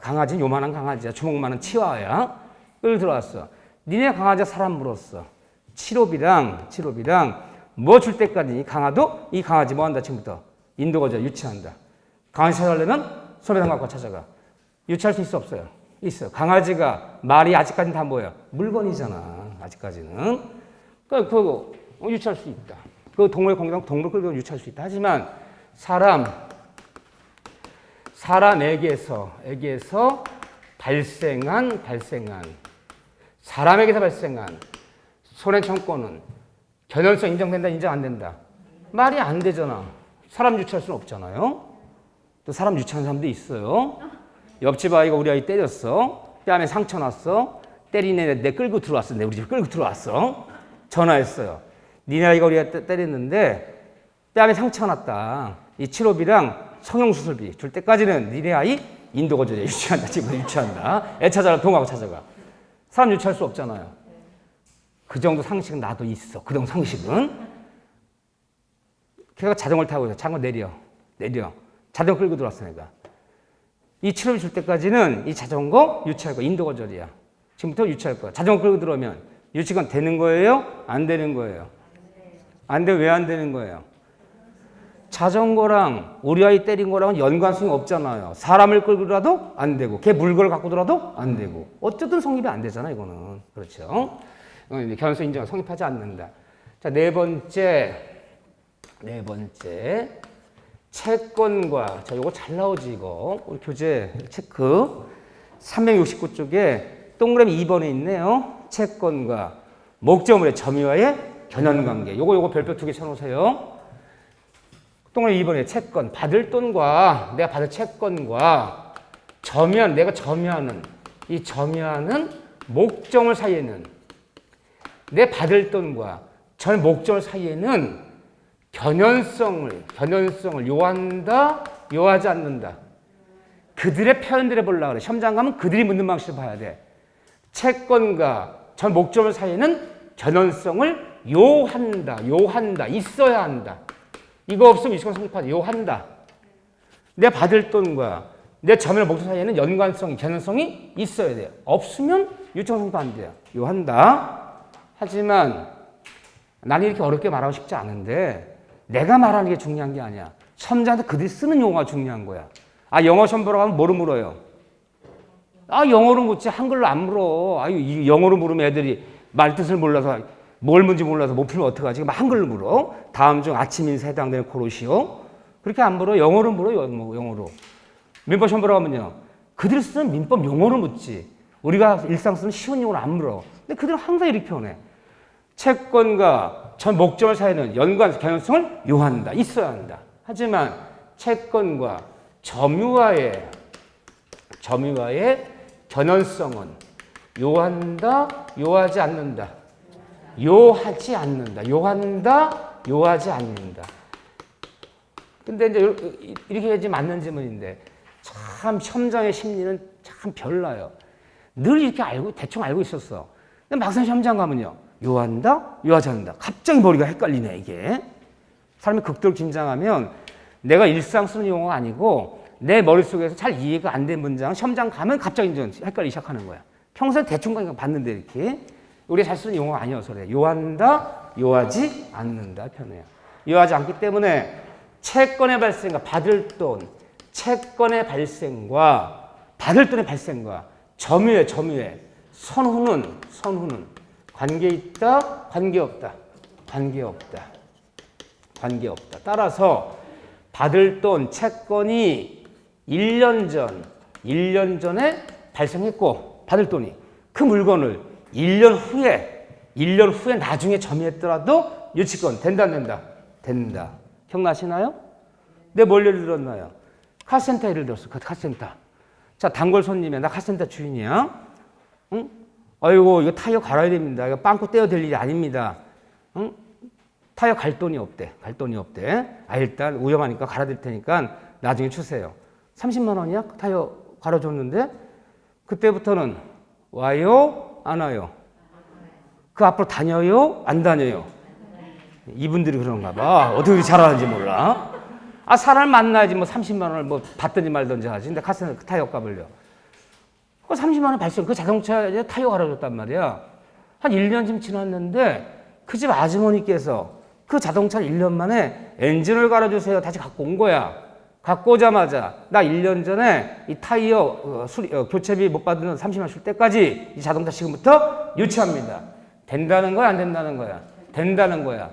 강아지는 요만한 강아지야. 주먹만한 치와야. 끌고 들어왔어. 니네 강아지가 사람 물었어. 7호비랑 뭐 줄 때까지 이 강아지 뭐 한다 지금부터 인도 거절 유치한다. 강아지 찾아가려면 손해상관과 찾아가. 유치할 수 있어 없어요? 있어요. 강아지가 말이 아직까지는 다 뭐야? 물건이잖아. 아직까지는. 그거 유치할 수 있다. 그 동물 끌고 유치할 수 있다. 하지만 사람에게서 발생한 사람에게서 발생한 손해청권은 견연성 인정된다, 인정 안 된다? 말이 안 되잖아. 사람 유치할 수는 없잖아요. 또 사람 유치하는 사람도 있어요. 옆집 아이가 우리 아이 때렸어. 뺨에 상처 났어. 때리네 내 끌고 들어왔어. 내 우리 집 끌고 들어왔어. 전화했어요. 니네 아이가 우리 아이 때렸는데 뺨에 상처 났다. 이 치료비랑 성형수술비 줄 때까지는 니네 아이 인도 거절에 유치한다. 집으로 유치한다. 애 찾아라. 동하고 찾아가. 사람 유치할 수 없잖아요. 그 정도 상식은 나도 있어. 그 정도 상식은. 걔가 자전거를 타고 있어. 자전거 내려. 자전거 끌고 들어왔어 내가. 이 치료비 줄 때까지는 이 자전거 유치할 거야. 인도 거절이야. 지금부터 유치할 거야. 자전거 끌고 들어오면 유치가 되는 거예요? 안 되는 거예요? 안 돼. 왜 안 되는 거예요? 자전거랑 우리 아이 때린 거랑은 연관성이 없잖아요. 사람을 끌고라도 안 되고, 걔 물건을 갖고 들어도 안 되고. 어쨌든 성립이 안 되잖아, 이거는. 그렇죠? 견성 인정은 성립하지 않는다. 자, 네 번째. 채권과, 자, 요거 잘 나오지, 이거. 우리 교재 체크. 369쪽에 동그라미 2번에 있네요. 채권과 목적물의 점유와의 견연관계. 요거 별표 2개 쳐놓으세요. 동그라미 2번에 채권, 받을 돈과 내가 받을 채권과 내가 점유하는 이 점유하는 목적물 사이에는 내 받을 돈과 전 목적물 사이에는 견연성을 요한다, 요하지 않는다. 그들의 표현들을 보려고 그래. 시험장 가면 그들이 묻는 방식을 봐야 돼. 채권과 전 목적물 사이에는 견연성을 요한다, 있어야 한다. 이거 없으면 유치권 성립하지. 요한다. 내 받을 돈과 내 점유의 목적 사이에는 견연성이 있어야 돼요. 없으면 유치권 성립 안 돼요. 요한다. 하지만 나는 이렇게 어렵게 말하고 싶지 않은데 내가 말하는 게 중요한 게 아니야. 시험장한테 그들이 쓰는 용어가 중요한 거야. 영어 시험 보러 가면 뭐로 물어요? 영어로 묻지 한글로 안 물어. 이 영어로 물으면 애들이 말 뜻을 몰라서 뭘 문지 몰라서 못 풀면 어떡하지? 한글로 물어. 다음 중 아침 인사에 해당되는 고르시오. 그렇게 안 물어. 영어로 물어. 영어로. 민법 시험 보러 가면요. 그들이 쓰는 민법 용어로 묻지. 우리가 일상 쓰는 쉬운 용어로 안 물어. 근데 그들은 항상 이렇게 표현해. 채권과 전 목적물 사이에는 견연성을 요한다. 있어야 한다. 하지만 채권과 점유와의 견연성은 요한다, 요하지 않는다. 요한다, 요하지 않는다. 근데 이제 이렇게 해야지 맞는 질문인데 참 시험장의 심리는 참 별나요. 늘 이렇게 대충 알고 있었어. 근데 막상 시험장 가면요. 요한다, 요하지 않는다. 갑자기 머리가 헷갈리네, 이게. 사람이 극도로 긴장하면 내가 일상 쓰는 용어가 아니고 내 머릿속에서 잘 이해가 안 된 문장은 시험장 가면 갑자기 이제 헷갈리기 시작하는 거야. 평소에 대충 봤는데 이렇게. 우리가 잘 쓰는 용어가 아니어서 그래. 요한다, 요하지 않는다 편해요. 요하지 않기 때문에 채권의 발생과 받을 돈, 채권의 발생과 받을 돈의 발생과 점유의 선후는 관계 있다, 관계 없다. 따라서 받을 돈, 채권이 1년 전에 발생했고 받을 돈이 그 물건을 1년 후에 나중에 점유했더라도 유치권 된다, 안 된다? 된다. 기억나시나요? 내 뭘 예를 들었나요? 카센터 예를 들었어. 카센터. 자, 단골 손님이야. 나 카센터 주인이야. 응? 아이고, 이거 타이어 갈아야 됩니다. 이거 빵꾸 떼어 될 일이 아닙니다. 응? 타이어 갈 돈이 없대. 일단 위험하니까 갈아드릴 테니까 나중에 주세요. 30만 원이야? 타이어 갈아줬는데 그때부터는 와요? 안 와요? 그 앞으로 다녀요? 안 다녀요? 이분들이 그런가 봐. 어떻게 잘하는지 몰라. 사람 만나야지 30만 원을 받든지 말든지 하지. 근데 카센터 타이어 값을요. 그 30만 원 발생, 그 자동차에 타이어 갈아줬단 말이야. 한 1년쯤 지났는데 그 집 아주머니께서 그 자동차를 1년 만에 엔진을 갈아주세요. 다시 갖고 온 거야. 갖고 오자마자 나 1년 전에 이 타이어 교체비 못 받는 30만 원 줄 때까지 이 자동차 지금부터 유치합니다. 된다는 거야, 안 된다는 거야? 된다는 거야.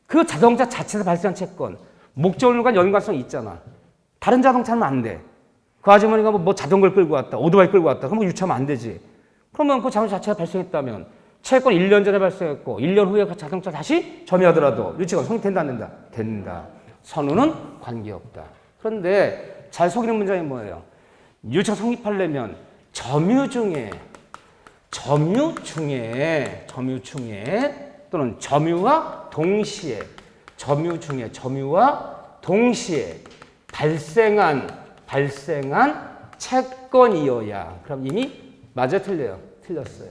그 자동차 자체에서 발생한 채권, 목적물과 연관성이 있잖아. 다른 자동차는 안 돼. 그 아주머니가 자전거를 끌고 왔다, 오토바이 끌고 왔다. 그럼 유치하면 안 되지. 그러면 그 자동차 자체가 발생했다면 채권 1년 전에 발생했고 1년 후에 그 자동차 다시 점유하더라도 유치가 성립된다, 안 된다? 된다. 선우는 관계없다. 그런데 잘 속이는 문장이 뭐예요? 유치가 성립하려면 점유 중에 또는 점유와 동시에 발생한 채권이어야. 그럼 이미 맞아, 틀려요? 틀렸어요.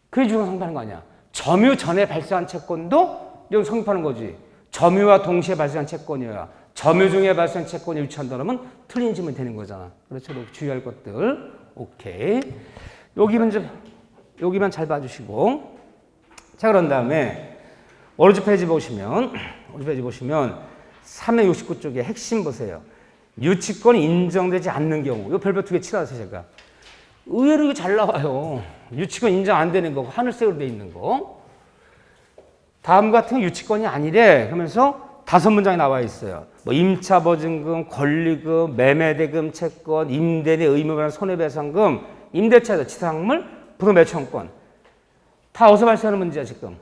그게 유치가 성립하는 거 아니야. 점유 전에 발생한 채권도 여기 성립하는 거지. 점유와 동시에 발생한 채권이어야. 점유 중에 발생 채권이 유치한다 면 틀린 질문이 되는 거잖아. 그렇죠? 주의할 것들. 오케이. 여기만 잘 봐주시고. 자, 그런 다음에 오른쪽 페이지 보시면 369쪽에 핵심 보세요. 유치권이 인정되지 않는 경우. 이 별표 2개 칠하세요, 제가. 의외로 이거 잘 나와요. 유치권 인정 안 되는 거, 하늘색으로 돼 있는 거. 다음 같은 거 유치권이 아니래. 그러면서 5문장이 나와 있어요. 뭐 임차 보증금, 권리금, 매매대금 채권, 임대인의 의무변 손해배상금, 임대차에서 지상물, 부도매청권. 다 어디서 발생하는 문제야, 지금?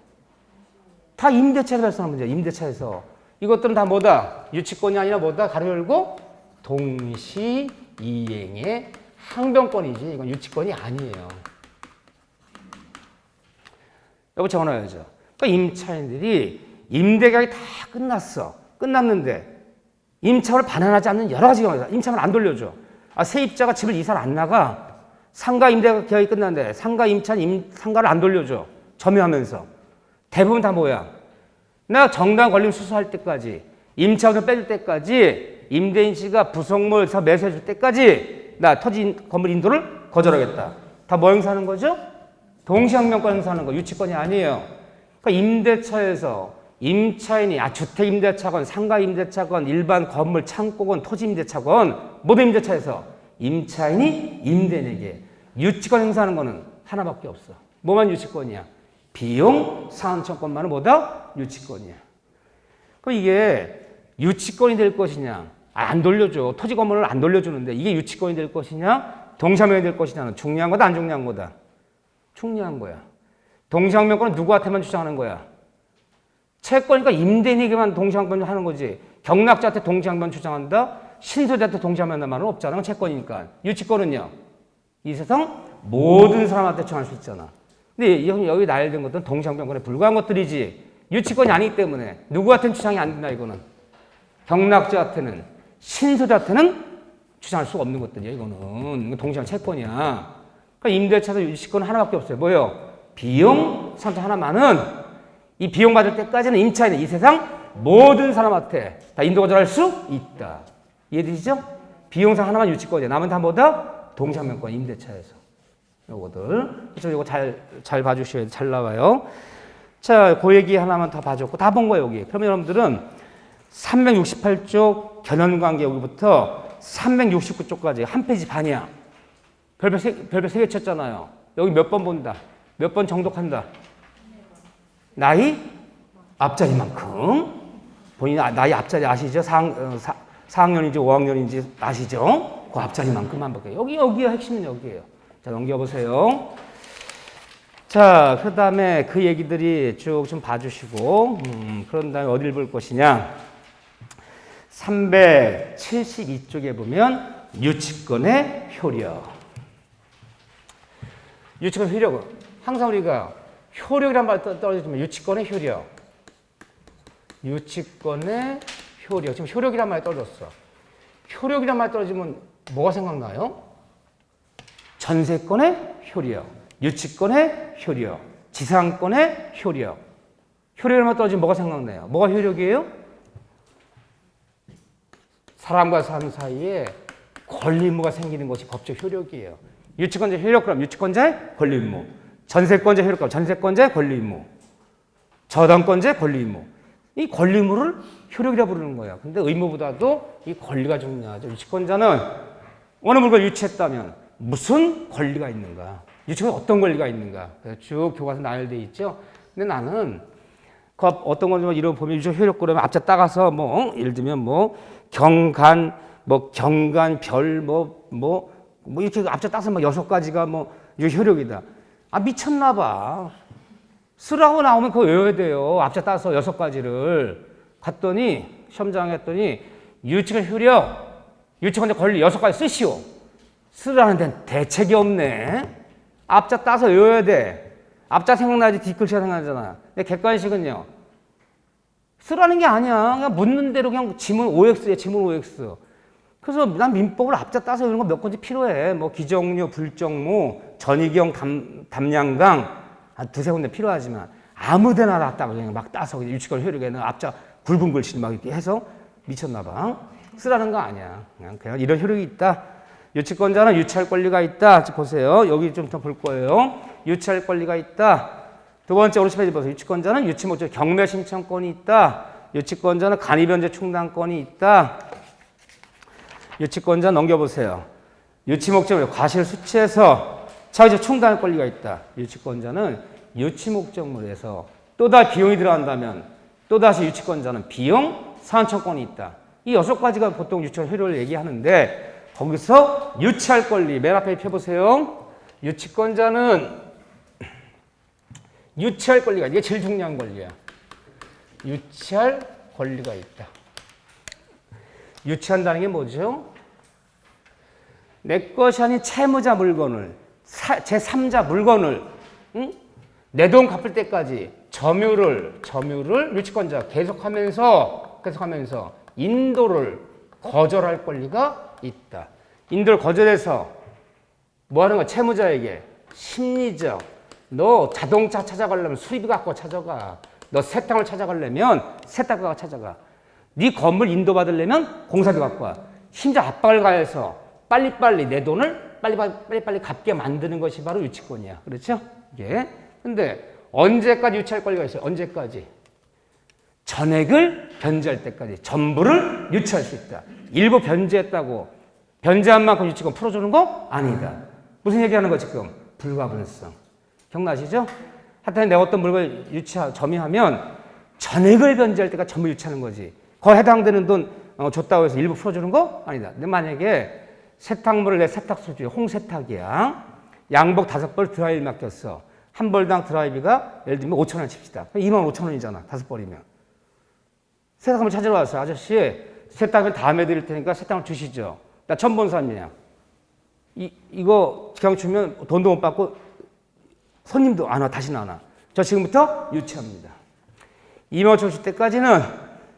다 임대차에서 발생하는 문제야, 임대차에서. 이것들은 다 뭐다? 유치권이 아니라 뭐다? 가로 열고 동시 이행의 항변권이지. 이건 유치권이 아니에요. 여보 적어놔야죠. 그러니까 임차인들이 임대계약이 다 끝났는데 임차를 반환하지 않는 여러 가지 경우가 있어요. 임차를 안 돌려줘. 세입자가 집을 이사를 안 나가. 상가 임대 계약이 끝났는데 상가 임차는 상가를 안 돌려줘. 점유하면서. 대부분 다 뭐야? 내가 정당 권리금 수수할 때까지, 임차원을 빼줄 때까지, 임대인 씨가 부속물에서 매수해 줄 때까지 나 토지 건물 인도를 거절하겠다. 다 뭐 행사하는 거죠? 동시항변권 행사하는 거. 유치권이 아니에요. 그러니까 임대차에서 임차인이 주택임대차건 상가임대차건 일반 건물 창고건 토지임대차건 모든 임대차에서 임차인이 임대인에게 유치권 행사하는 거는 하나밖에 없어. 뭐만 유치권이야? 비용 상환청권만은 뭐다? 유치권이야. 그럼 이게 유치권이 될 것이냐? 안 돌려줘. 토지 건물을 안 돌려주는데 이게 유치권이 될 것이냐? 동시항변이 될 것이냐는 중요한 거다, 안 중요한 거다? 중요한 거야. 동시항변권은 누구한테만 주장하는 거야? 채권이니까 임대인에게만 동시항변을 하는 거지. 경락자한테 동시항변 주장한다? 신소자한테 동시항변 한다는 말은 없잖아. 그건 채권이니까. 유치권은요? 이 세상 모든 사람한테 주장할 수 있잖아. 근데 여기 나열된 것들은 동시항변권에 불과한 것들이지 유치권이 아니기 때문에 누구한테는 주장이 안 된다 이거는. 경락자한테는 신소자한테는 주장할 수가 없는 것들이야 이거는. 동시항 채권이야. 그러니까 임대차에서 유치권은 하나밖에 없어요. 뭐예요? 비용 상환 하나만은 이 비용 받을 때까지는 임차인은 이 세상 모든 사람한테 다 인도 거절할 수 있다. 이해되시죠? 비용상 하나만 유치권이야. 남은 다 뭐다? 동시항변권 임대차에서. 요거들. 그래서 요거 잘 봐주셔야 돼. 잘 나와요. 자, 그 얘기 하나만 더 봐줬고 다 본 거예요, 여기. 그러면 여러분들은 368쪽 견연관계 여기부터 369쪽까지 한 페이지 반이야. 별표 3개 쳤잖아요. 여기 몇 번 본다? 몇 번 정독한다? 나이 앞자리만큼. 본인 나이 앞자리 아시죠? 4학년인지 5학년인지 아시죠? 그 앞자리만큼만 볼게요. 여기가 핵심은 여기예요. 자, 넘겨보세요. 자, 그 다음에 그 얘기들이 쭉 좀 봐주시고, 그런 다음에 어딜 볼 것이냐. 372쪽에 보면 유치권의 효력. 유치권 효력은 항상 우리가 효력이란 말 떨어지면 유치권의 효력. 유치권의 효력. 지금 효력이란 말이 떨어졌어. 효력이란 말이 떨어지면 뭐가 생각나요? 전세권의 효력, 유치권의 효력, 지상권의 효력. 효력이란 말 떨어지면 뭐가 생각나요? 뭐가 효력이에요? 사람과 사람 사이에 권리 의무가 생기는 것이 법적 효력이에요. 유치권자의 효력 그럼 유치권자의 권리 의무. 전세권자의 효력 그럼 전세권자의 권리 의무. 저당권자의 권리 의무. 이 권리 의무를 효력이라 부르는 거야. 근데 의무보다도 이 권리가 중요하죠. 유치권자는 어느 물건을 유치했다면 무슨 권리가 있는가? 유치권에 어떤 권리가 있는가? 쭉 교과서 나열되어 있죠. 근데 나는 그 어떤 건 이런 보면 유치권 효력 그러면 앞자 따가서 예를 들면 경간 별 이렇게 앞자 따서 6가지가 효력이다. 미쳤나 봐. 쓰라고 나오면 그거 외워야 돼요. 앞자 따서 6가지를. 갔더니 시험장에 했더니 유치권 효력, 유치권자 권리 6가지 쓰시오. 쓰라는 데는 대책이 없네. 앞자 따서 외워야 돼. 앞자 생각나지 뒷글씨가 생각나잖아. 근데 객관식은요. 쓰라는 게 아니야. 그냥 묻는 대로 그냥 지문 OX에 지문 OX. 그래서 난 민법을 앞자 따서 이런 거 몇 가지 필요해. 기정료, 불정무, 전이경, 담량강 두세 군데 필요하지만 아무데나 놨다가 그냥 막 따서 유치권 효력에는 앞자 굵은 글씨 막 이렇게 해서 미쳤나 봐. 쓰라는 거 아니야. 그냥 이런 효력이 있다. 유치권자는 유치할 권리가 있다. 보세요. 여기 좀 더 볼 거예요. 유치할 권리가 있다. 두 번째 오른쪽 페이지 보세요. 유치권자는 유치 목적 경매 신청권이 있다. 유치권자는 간이 변제 충당권이 있다. 유치권자 넘겨보세요. 유치 목적을 과실 수치해서 차후적 충당할 권리가 있다. 유치권자는 유치 목적물에서 또다시 비용이 들어간다면 또다시 유치권자는 비용 상환청권이 있다. 이 6가지가 보통 유치권 효력을 얘기하는데 거기서 유치할 권리 맨 앞에 펴보세요. 유치권자는 유치할 권리가 이게 제일 중요한 권리야. 유치할 권리가 있다. 유치한다는 게 뭐죠? 내 것이 아닌 채무자 물건을 제3자 물건을 내 돈 갚을 때까지 점유를 유치권자 계속하면서 인도를 거절할 권리가 있다. 인도를 거절해서 뭐 하는 거야? 채무자에게 심리적 너 자동차 찾아가려면 수리비 갖고 찾아가. 너 세탁을 찾아가려면 세탁가 찾아가. 네 건물 인도받으려면 공사비 갖고 와. 심지어 압박을 가해서 빨리빨리 내 돈을 빨리빨리 갚게 만드는 것이 바로 유치권이야. 그렇죠? 예. 근데 언제까지 유치할 권리가 있어요? 언제까지? 전액을 변제할 때까지 전부를 유치할 수 있다. 일부 변제했다고 변제한 만큼 유치권 풀어주는 거? 아니다. 무슨 얘기하는 거 지금? 불가분성. 기억나시죠? 하여튼 내가 어떤 물건을 점유하면 전액을 변제할 때가 전부 유치하는 거지. 거기에 해당되는 돈 줬다고 해서 일부 풀어주는 거? 아니다. 근데 만약에 세탁물을 내 세탁소 중에 홍세탁이야. 양복 5벌 드라이를 맡겼어. 한 벌당 드라이비가 예를 들면 5,000원 칩시다. 25,000원이잖아. 5벌이면. 세탁물 찾으러 왔어요. 아저씨 세탁을 다음에 드릴 테니까 세탁을 주시죠. 나 처음 본 사람이냐. 이거 그냥 주면 돈도 못 받고 손님도 안 와. 다시는 안 와. 저 지금부터 유치합니다. 25,000원 줄 때까지는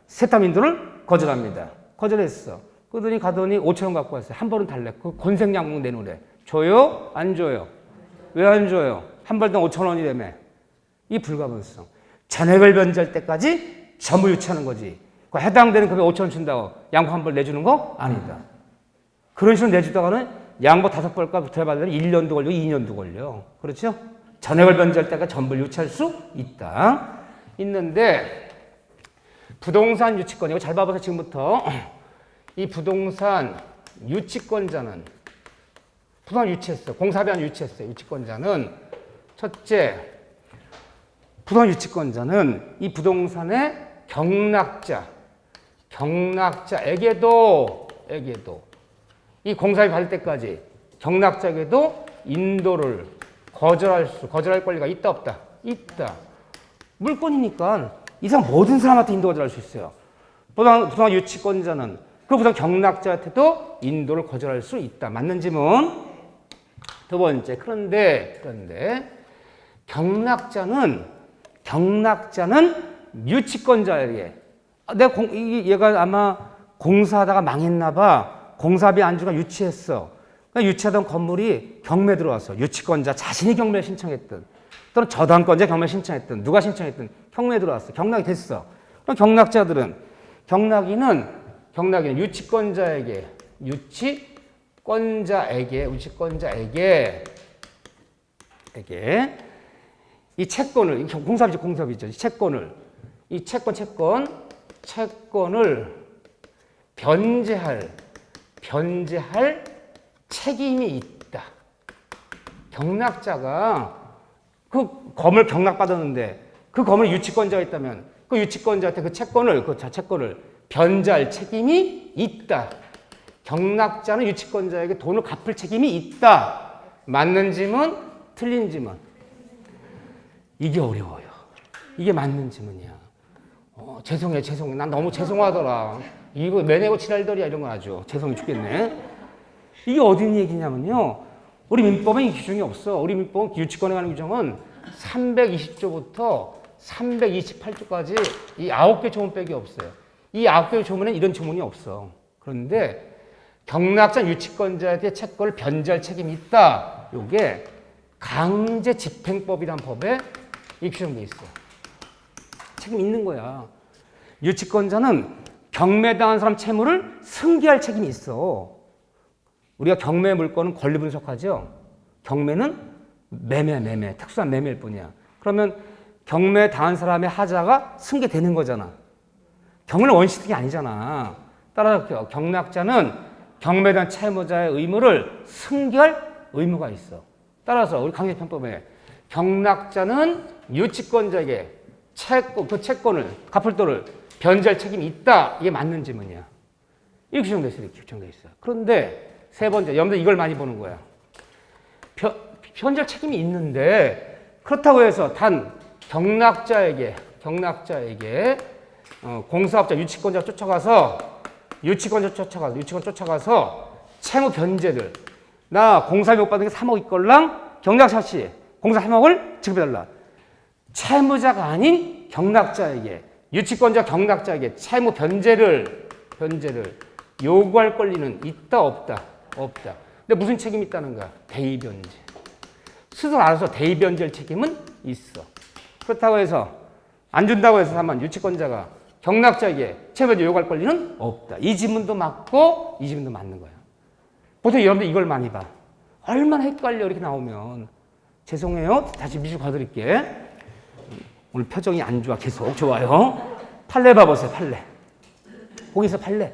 세탁 인도를 거절합니다. 거절했어. 그러더니 가더니 5,000원 갖고 왔어요. 한 벌은 달래. 그 곤생양목 내놓으래. 줘요? 안 줘요? 왜 안 줘요? 한 벌당 5,000원이라며. 이 불가분성. 전액을 변제할 때까지 전부 유치하는 거지. 그 해당되는 금액 5,000원 준다고 양복 한 벌 내주는 거? 아니다. 그런 식으로 내주다가는 양복 5벌값 들어받으면 1년도 걸리고 2년도 걸려. 그렇죠? 전액을 변제할 때가 전부 유치할 수 있다. 있는데 부동산 유치권 이거 잘 봐보세요. 지금부터 이 부동산 유치권자는 부동산 유치했어. 공사비 안 유치했어요. 유치권자는 첫째 부동산 유치권자는 이 부동산의 경락자에게도 이 공사비 받을 때까지 경락자에게도 인도를 거절할 권리가 있다 없다? 있다. 물권이니까 이상 모든 사람한테 인도 거절할 수 있어요. 부동산 유치권자는 그 부동산 경락자한테도 인도를 거절할 수 있다. 맞는 지문. 두 번째. 그런데 경락자는 유치권자에게 얘가 아마 공사하다가 망했나 봐. 공사비 안 주고 유치했어. 그러니까 유치하던 건물이 경매 들어왔어. 유치권자 자신이 경매 신청했든 또는 저당권자 경매 신청했든 누가 신청했든 경매 들어왔어. 경락이 됐어. 그럼 경락이는 유치권자에게 이 채권을 공사비죠. 이 채권을 변제할 책임이 있다. 경락자가 그 건물 경락받았는데 그 건물 유치권자가 있다면 그 유치권자한테 그 채권을 변제할 책임이 있다. 경락자는 유치권자에게 돈을 갚을 책임이 있다. 맞는 지문, 틀린 지문. 이게 어려워요. 이게 맞는 지문이야. 죄송해. 난 너무 죄송하더라. 이거 매내고 지랄더리야 이런 거 아주 죄송해 죽겠네. 이게 어디 있는 얘기냐면요. 우리 민법에 이 규정이 없어. 우리 민법 유치권에 관한 규정은 320조부터 328조까지 이 9개 조문밖에 없어요. 이 9개 조문에는 이런 조문이 없어. 그런데 경락자 유치권자에 채권을 변제할 책임이 있다. 이게 강제집행법이란 법에 이 규정돼 있어. 책임 있는 거야. 유치권자는 경매당한 사람 채무를 승계할 책임이 있어. 우리가 경매 물건은 권리 분석하죠. 경매는 매매, 특수한 매매일 뿐이야. 그러면 경매 당한 사람의 하자가 승계되는 거잖아. 경매는 원시득이 아니잖아. 따라서 경락자는 경매당 채무자의 의무를 승계할 의무가 있어. 따라서 우리 강제편법에 경락자는 유치권자에게 그 채권을 갚을 돈을 변제할 책임이 있다. 이게 맞는 지문이야. 이렇게 규정돼 있어. 그런데 세 번째, 여러분들 이걸 많이 보는 거야. 변제할 책임이 있는데 그렇다고 해서 단 경락자에게 공사업자 유치권자 쫓아가서 채무 변제를 나 공사비 못 받은 게 3억 있걸랑 경락자 씨 공사 3억을 지급해달라. 채무자가 아닌 경락자에게 유치권자 경락자에게 채무 변제를 요구할 권리는 있다 없다. 근데 무슨 책임이 있다는 거야? 대의변제. 스스로 알아서 대의변제할 책임은 있어. 그렇다고 해서 안 준다고 해서 다만 유치권자가 경락자에게 채무변제 요구할 권리는 없다. 이 지문도 맞고 이 지문도 맞는 거야. 보통 여러분들 이걸 많이 봐. 얼마나 헷갈려 이렇게 나오면. 죄송해요. 다시 미술 봐드릴게. 오늘 표정이 안 좋아. 계속 좋아요. 판례 봐보세요. 거기서 판례.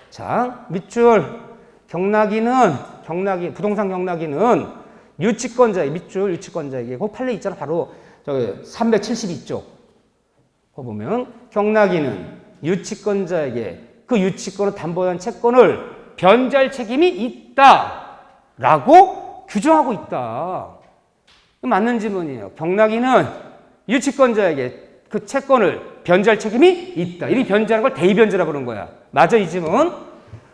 자, 밑줄 부동산 경락이는 밑줄 유치권자에게 그 판례 있잖아. 바로 저기 372쪽. 거 보면 경락이는 유치권자에게 그 유치권을 담보한 채권을 변제할 책임이 있다라고 규정하고 있다. 맞는 지문이에요. 경락이는 유치권자에게 그 채권을 변제할 책임이 있다. 이 변제하는 걸 대의변제라고 그러는 거야. 맞아, 이 지문.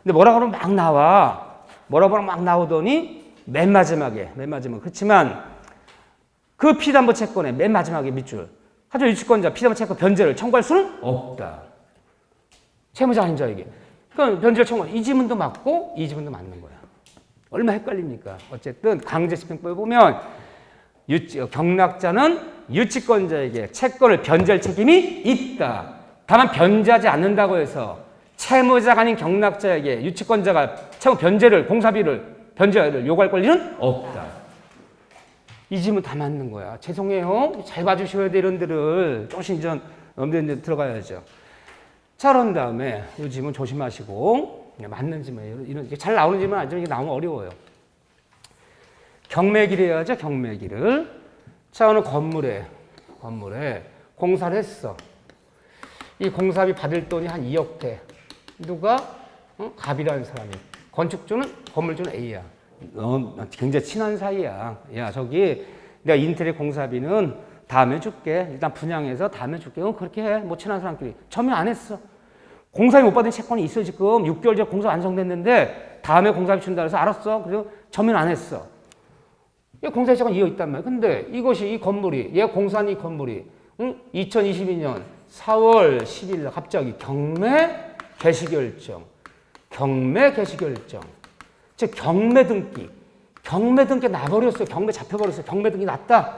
근데 뭐라고 하면 막 나와. 막 나오더니 맨 마지막에. 그렇지만 그 피담보 채권의 맨 마지막에 밑줄. 하지만 유치권자 피담보 채권 변제를 청구할 수는 없다. 채무자 아닌 자에게. 그러니까 변제를 청구. 이 지문도 맞고 이 지문도 맞는 거야. 얼마나 헷갈립니까? 어쨌든 강제집행법에 보면 경락자는 유치권자에게 채권을 변제할 책임이 있다. 다만 변제하지 않는다고 해서 채무자가 아닌 경락자에게 유치권자가 채무 변제를 변제를 요구할 권리는 없다. 이 지문 다 맞는 거야. 죄송해요. 잘 봐주셔야 돼. 이런 데를 조금씩 여러분들 들어가야죠. 자, 그런 다음에 이 지문 조심하시고 맞는 지문이에요. 이런 잘 나오는 지문 아니지만 이게 나오면 어려워요. 경매기를 해야죠. 경매기를. 자, 어느 건물에 공사를 했어. 이 공사비 받을 돈이 한 2억 대. 누가? 갑이라는 사람이. 건물주는 A야. 굉장히 친한 사이야. 야, 저기 내가 인테리어 공사비는 다음에 줄게. 일단 분양해서 다음에 줄게. 그렇게 해. 뭐 친한 사람끼리. 점유 안 했어. 공사비 못 받은 채권이 있어. 지금 6개월 전에 공사 완성됐는데 다음에 공사비 준다 해서 알았어. 그래서 점유는 안 했어. 공사비 채권이 이어 있단 말이야. 근데 이 건물이 얘가 공사한 이 건물이 2022년 4월 10일 날 갑자기 경매 개시결정. 즉 경매 등기 나버렸어요. 경매 잡혀버렸어요. 경매 등기 났다.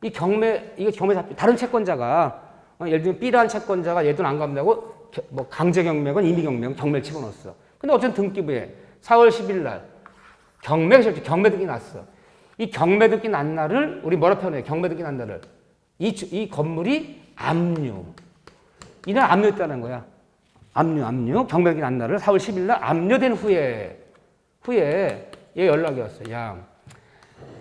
이게 경매 잡혀. 다른 채권자가 예를 들면 B라는 채권자가 얘 돈 안 갚는다고 뭐 강제 경매건 임의 경매건 경매를 집어넣었어. 근데 어쨌든 등기부에 4월 10일 날 경매 등기 났어. 이 경매 등기 난 날을 우리 뭐라 표현해요? 경매 등기 난 날을 이 건물이 압류. 이날 압류했다는 거야. 압류. 경매 등기 난 날을 4월 10일 날 압류된 후에 얘 연락이 왔어. 야,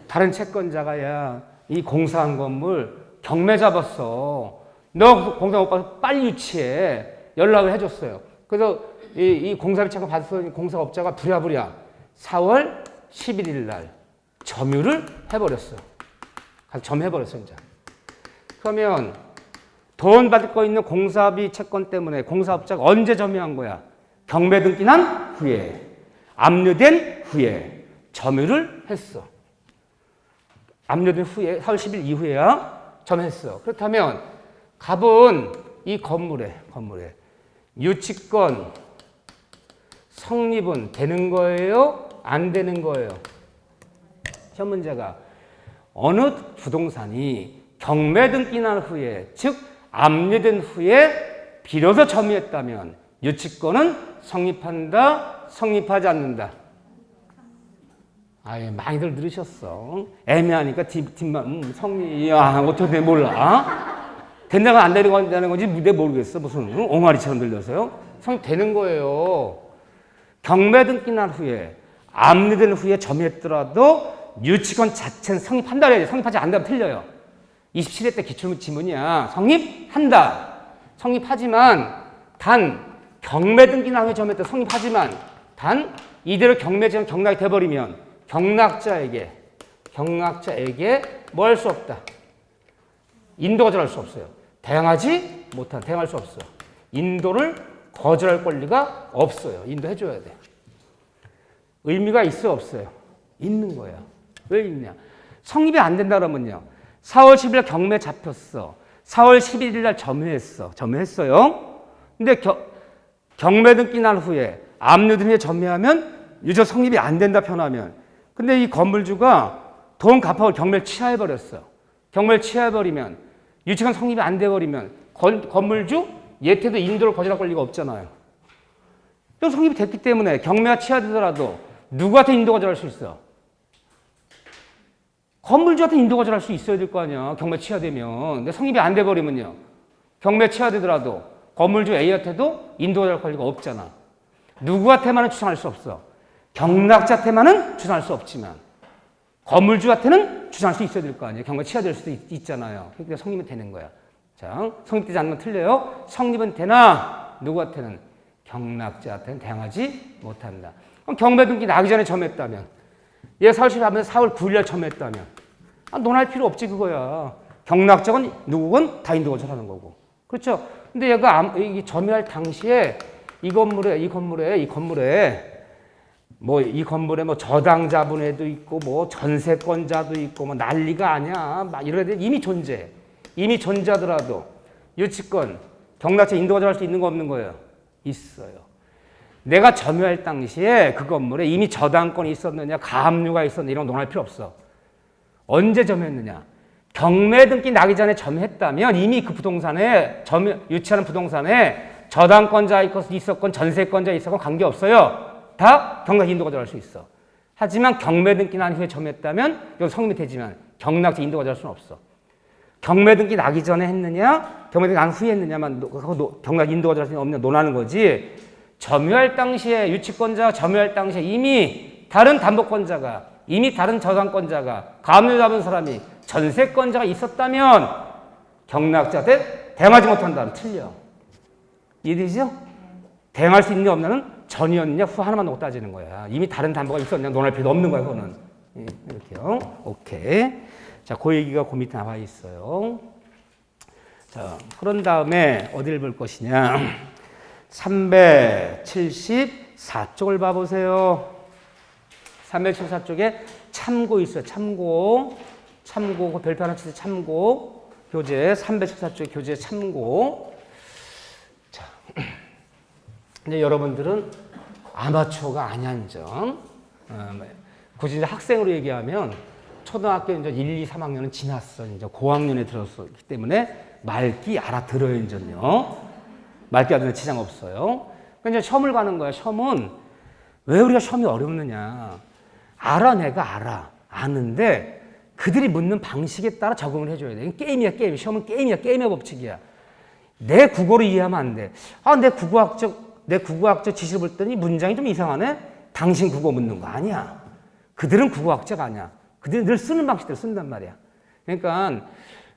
다른 채권자가 이 공사한 건물 경매 잡았어. 너 공사 못 받아서 빨리 유치해. 연락을 해줬어요. 그래서 이 공사비 채권 받았더니 공사업자가 부랴부랴 4월 11일 날 점유를 해버렸어. 가서 점유해버렸어, 이제. 그러면 돈 받을 거 있는 공사비 채권 때문에 공사업자가 언제 점유한 거야? 경매 등기 난 후에. 압류된 후에 점유를 했어. 압류된 후에 4월 10일 이후에야 점유했어. 그렇다면 갑은 이 건물에 유치권 성립은 되는 거예요? 안 되는 거예요? 시험 문제가 어느 부동산이 경매 등기 난 후에 즉 압류된 후에 비로소 점유했다면 유치권은 성립한다, 성립하지 않는다. 아예 많이들 들으셨어. 애매하니까 뒷만 성립, 야 어떻게 몰라? 된다고 안 되는 건지 무대 모르겠어. 무슨 옹알이처럼 들려서요. 성립되는 거예요. 경매 등기 난 후에 압류된 후에 점유했더라도 유치권 자체는 성립한다 그래야지. 성립하지 않는다면 틀려요. 27회 때 기출지문이야. 성립한다. 성립하지만 단 경매 등기 난 후에 점유했다. 성립하지만 단 이대로 경매지는 경락이 돼버리면 경락자에게 뭐 할 수 없다. 인도 거절할 수 없어요. 대항하지 못한, 대항할 수 없어. 인도를 거절할 권리가 없어요. 인도해줘야 돼. 의미가 있어요, 없어요? 있는 거야. 왜 있냐? 성립이 안 된다 그러면요. 4월 10일 경매 잡혔어. 4월 11일 날 점유했어요. 근데 경매 등기 난 후에 압류된 후에 점유하면 유저 성립이 안 된다 표현하면 근데 이 건물주가 돈 갚아서 경매를 취하해버렸어. 경매를 취하해버리면 유치권 성립이 안 돼버리면 건물주 예태도 인도를 거절할 권리가 없잖아요. 또 성립이 됐기 때문에 경매가 취하되더라도 누구한테 인도 거절할 수 있어? 건물주한테 인도 거절할 수 있어야 될 거 아니야. 경매 취하되면. 근데 성립이 안 돼버리면요. 경매 취하되더라도 건물주 A한테도 인도 거절할 권리가 없잖아. 누구한테만은 주장할 수 없어. 경락자한테만은 주장할 수 없지만 건물주한테는 주장할 수 있어야 될 거 아니에요. 경매 취하될 수도 있잖아요. 그러니까 성립은 되는 거야. 자, 성립되지 않으면 틀려요. 성립은 되나 누구한테는 경락자한테는 대항하지 못한다. 그럼 경매 등기 나기 전에 점했다면 얘 4월 10일 하면 4월 9일 날 점했다면 논할 필요 없지 그거야. 경락자건 누구건 다 인도 거절하는 거고. 그렇죠? 근데 얘가 점유할 당시에 이 건물에 뭐 저당자분에도 있고 뭐 전세권자도 있고 뭐 난리가 아니야. 막 이런 애들 이미 존재하더라도 유치권 경락자 인도 거절할 수 있는 거 없는 거예요? 있어요. 내가 점유할 당시에 그 건물에 이미 저당권이 있었느냐 가압류가 있었느냐 이런 거 논할 필요 없어. 언제 점유했느냐? 경매 등기 나기 전에 점유했다면 이미 그 부동산에 유치하는 부동산에 저당권자 있었건 전세권자 있었건 관계없어요. 다 경락 인도 거절할 수 있어. 하지만 경매 등기 난 후에 점유했다면 이건 성립이 되지만 경락자 인도 거절할 수는 없어. 경매 등기 나기 전에 했느냐 경매 등기 난 후에 했느냐만 경락 인도 거절할 수 없느냐 논하는 거지. 점유할 당시에 유치권자 점유할 당시에 이미 다른 담보권자가 이미 다른 저당권자가 가압류 잡은 사람이 전세권자가 있었다면 경락자한테 대항하지 못한다면 틀려. 이해되죠? 대항할 수 있느냐 없느냐는 전이었느냐 후 하나만 놓고 따지는 거야. 이미 다른 담보가 있었느냐 논할 필요도 없는 거야. 그거는. 이렇게요. 오케이. 자, 그 얘기가 그 밑에 나와 있어요. 자, 그런 다음에 어디를 볼 것이냐. 374쪽을 봐보세요. 374쪽에 참고 있어요. 참고, 그 별표 하나 치세요. 참고, 교재, 374쪽에 교재 참고. 자, 이제 여러분들은 아마추어가 아니한점. 굳이 이제 학생으로 얘기하면 초등학교 이제 1, 2, 3학년은 지났어. 이제 고학년에 들었기 때문에 말기 알아들어요, 이제는요. 말기 알아듣는 지장 없어요. 그러니까 이제 시험을 가는 거야. 시험은 왜 우리가 시험이 어렵느냐. 내가 알아. 아는데 그들이 묻는 방식에 따라 적응을 해줘야 돼. 게임이야, 게임. 시험은 게임이야, 게임의 법칙이야. 내 국어를 이해하면 안 돼. 내 국어학적 지식을 볼 때니 문장이 좀 이상하네? 당신 국어 묻는 거 아니야. 그들은 국어학자가 아니야. 그들은 늘 쓰는 방식대로 쓴단 말이야. 그러니까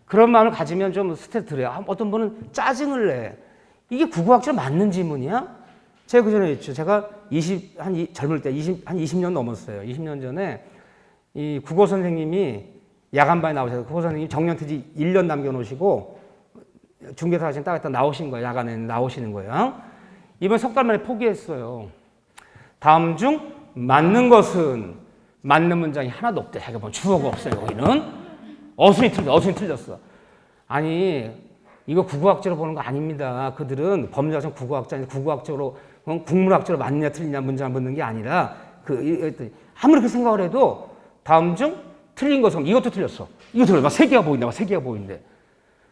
그런 마음을 가지면 좀 스트레스 들어요. 어떤 분은 짜증을 내. 이게 국어학자 맞는 질문이야? 제가 그 전에 했죠. 제가 젊을 때, 한 20년 넘었어요. 20년 전에 이 국어 선생님이 야간반에 나오셔서 국어 선생님이 정년퇴직 1년 남겨놓으시고 중개사 하시는 딱 일단 나오신 거예요. 야간에 나오시는 거예요. 이번 석 달 만에 포기했어요. 다음 중 맞는 것은 맞는 문장이 하나도 없대. 자기가 보면 주어가 없어요. 여기는 어순이 틀렸어. 아니 이거 국어학적으로 보는 거 아닙니다. 그들은 법률학적 국어학자인데 국어학적으로 국문학적으로 맞느냐 틀리냐 문장을 묻는 게 아니라 아무리 그렇게 생각을 해도 다음 중 틀린 것은 이것도 틀렸어. 이것도 막 세 개가 보이는데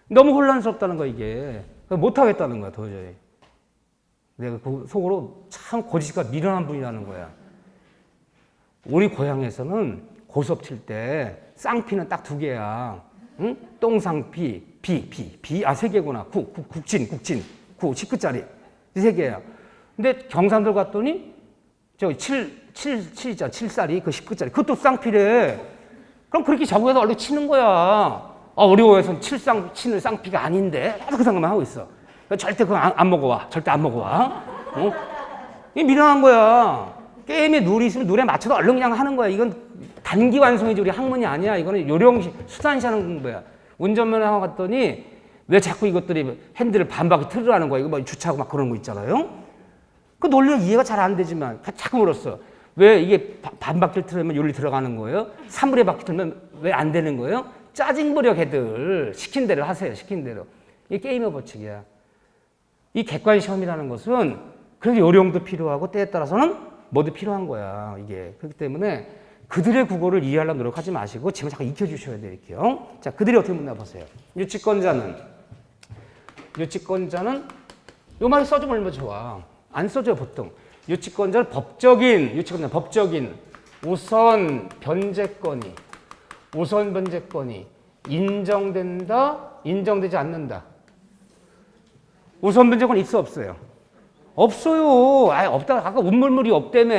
너무 혼란스럽다는 거야 이게. 못 하겠다는 거야 도저히. 내가 그 속으로 참 고지가 미련한 분이라는 거야. 우리 고향에서는 고수업 칠 때 쌍피는 딱 두 개야. 응? 똥쌍피, 세 개구나. 국진, 식구짜리. 이 세 개야. 근데 경상도 갔더니 저기 7있잖아. 7살이 그 19짜리. 그것도 쌍피래. 그럼 그렇게 적어서 얼른 치는 거야. 우리 고에서는 치는 쌍피가 아닌데. 그 생각만 하고 있어. 절대 그거 안 먹어와. 절대 안 먹어와. 어? 이게 미련한 거야. 게임에 룰이 있으면 룰에 맞춰서 얼른 그냥 하는 거야. 이건 단기 완성이지 우리 학문이 아니야. 이거는 요령시, 수단시 하는 공부야. 운전면허 하고 갔더니 왜 자꾸 이것들이 핸들을 반바퀴 틀으라는 거야. 이거 뭐 주차하고 막 그런 거 있잖아요. 그 논리가 이해가 잘 안 되지만 자꾸 물었어. 왜 이게 반바퀴를 틀면 요리 들어가는 거예요? 3분의 바퀴 틀면 왜 안 되는 거예요? 짜증부려 걔들. 시킨 대로 하세요. 시킨 대로. 이게 게임의 법칙이야. 이 객관 시험이라는 것은 그래서 요령도 필요하고 때에 따라서는 뭐도 필요한 거야. 이게. 그렇기 때문에 그들의 국어를 이해하려고 노력하지 마시고 지금 잠깐 익혀주셔야 돼요. 이렇게요. 자, 그들이 어떻게 묻나 보세요. 유치권자는 요 말을 써주면 얼마나 좋아. 안 써줘요, 보통. 유치권자는 법적인 우선 변제권이 인정된다, 인정되지 않는다. 우선 변제권 있어, 없어요? 없어요. 없다. 아까 운물물이 없다며.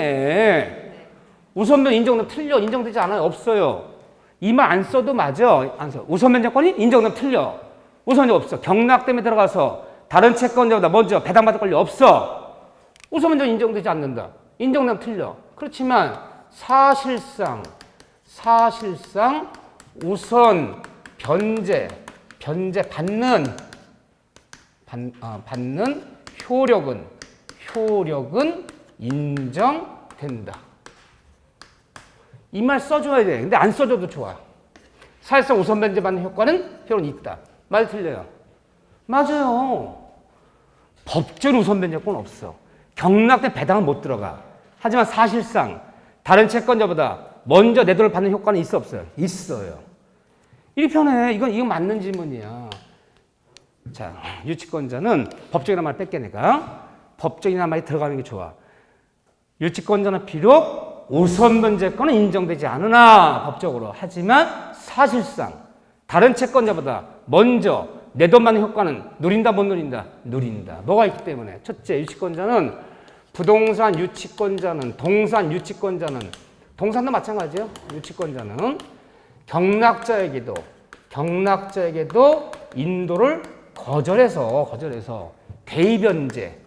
우선 변제 인정되면 틀려. 인정되지 않아요. 없어요. 이 말 안 써도 맞아. 안 써. 우선 변제권이 인정되면 틀려. 우선 변제 없어. 경락 때문에 들어가서 다른 채권자보다 먼저 배당받을 권리 없어. 우선 변제 인정되지 않는다. 인정되면 틀려. 그렇지만 사실상 우선 변제 받는 효력은 인정된다. 이 말 써줘야 돼. 근데 안 써줘도 좋아. 사실상 우선 변제 받는 효력은 있다. 말 틀려요. 맞아요. 법적인 우선 변제권 없어. 경락 때 배당은 못 들어가. 하지만 사실상 다른 채권자보다 먼저 내 돈을 받는 효과는 있어, 없어요? 있어요. 이리 편해. 이건 맞는 질문이야. 자, 유치권자는 법적이라는 말 뺄게 내가. 법적이라는 말이 들어가는 게 좋아. 유치권자는 비록 우선 변제권은 인정되지 않으나 법적으로. 하지만 사실상 다른 채권자보다 먼저 내 돈 받는 효과는 누린다, 못 누린다? 누린다. 뭐가 있기 때문에. 첫째, 유치권자는 부동산 유치권자는 동산도 마찬가지예요. 유치권자는 경락자에게도 인도를 거절해서 대의변제,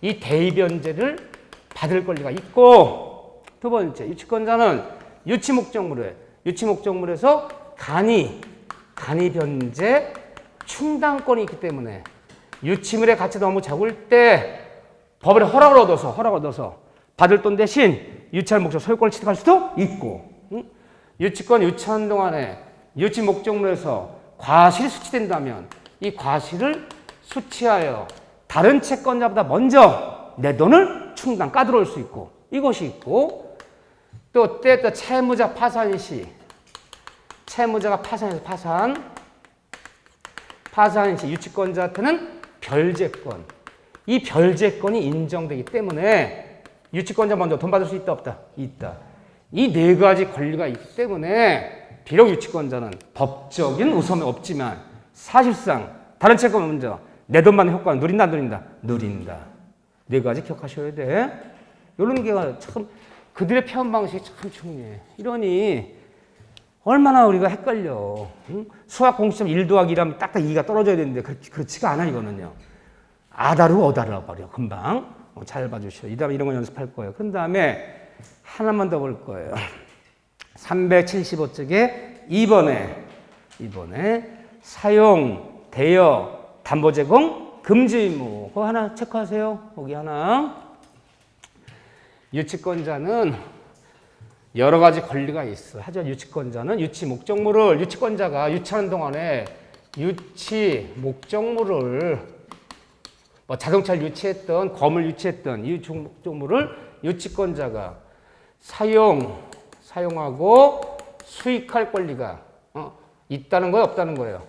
이 대의변제를 받을 권리가 있고, 두 번째, 유치권자는 유치목적물에서 간이 변제 충당권이 있기 때문에 유치물의 가치 너무 적을 때 법원의 허락을 얻어서 받을 돈 대신 유치할 목적 소유권을 취득할 수도 있고, 유치권 유치하는 동안에 유치 목적물에서 과실이 수취된다면 이 과실을 수취하여 다른 채권자보다 먼저 내 돈을 충당 까들어올 수 있고, 이것이 있고, 또 채무자 파산 시 채무자가 파산 시 유치권자한테는 별제권, 이 별제권이 인정되기 때문에 유치권자 먼저 돈 받을 수 있다, 없다? 있다. 이 네 가지 권리가 있기 때문에 비록 유치권자는 법적인 우선은 없지만 사실상 다른 채권 먼저 내 돈 받는 효과는 누린다, 안 누린다? 누린다. 네 가지 기억하셔야 돼. 이런 게 참 그들의 표현 방식이 참 중요해. 이러니 얼마나 우리가 헷갈려. 응? 수학 공식점 1 더하기 1하면 딱딱 2가 떨어져야 되는데 그렇지가 않아, 이거는요. 아다르고 어다르고 버려, 금방. 잘 봐주시오. 이 다음에 이런 거 연습할 거예요. 그 다음에 하나만 더 볼 거예요. 375쪽에 2번에 사용, 대여, 담보 제공, 금지 의무. 그거 하나 체크하세요. 거기 하나. 유치권자는 여러 가지 권리가 있어. 하지만 유치권자는 유치 목적물을, 유치권자가 유치하는 동안에 유치 목적물을 뭐 자동차를 유치했던, 검을 유치했던 이 목적물을 유치권자가 사용하고 수익할 권리가 있다는 거예요, 없다는 거예요?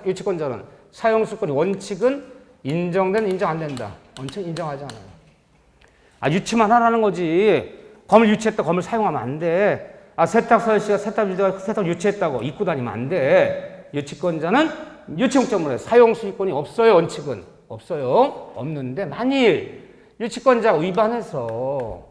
유치권자는 사용수권의 원칙은 인정된 인정 안 된다. 원칙 인정하지 않아요. 아, 유치만 하라는 거지. 건물 유치했다, 건물 사용하면 안 돼. 아, 세탁소 아저씨가 세탁 유치했다고 입고 다니면 안 돼. 유치권자는 유치 목적물에 사용 수익권이 없어요. 원칙은 없어요. 없는데 만일 유치권자가 위반해서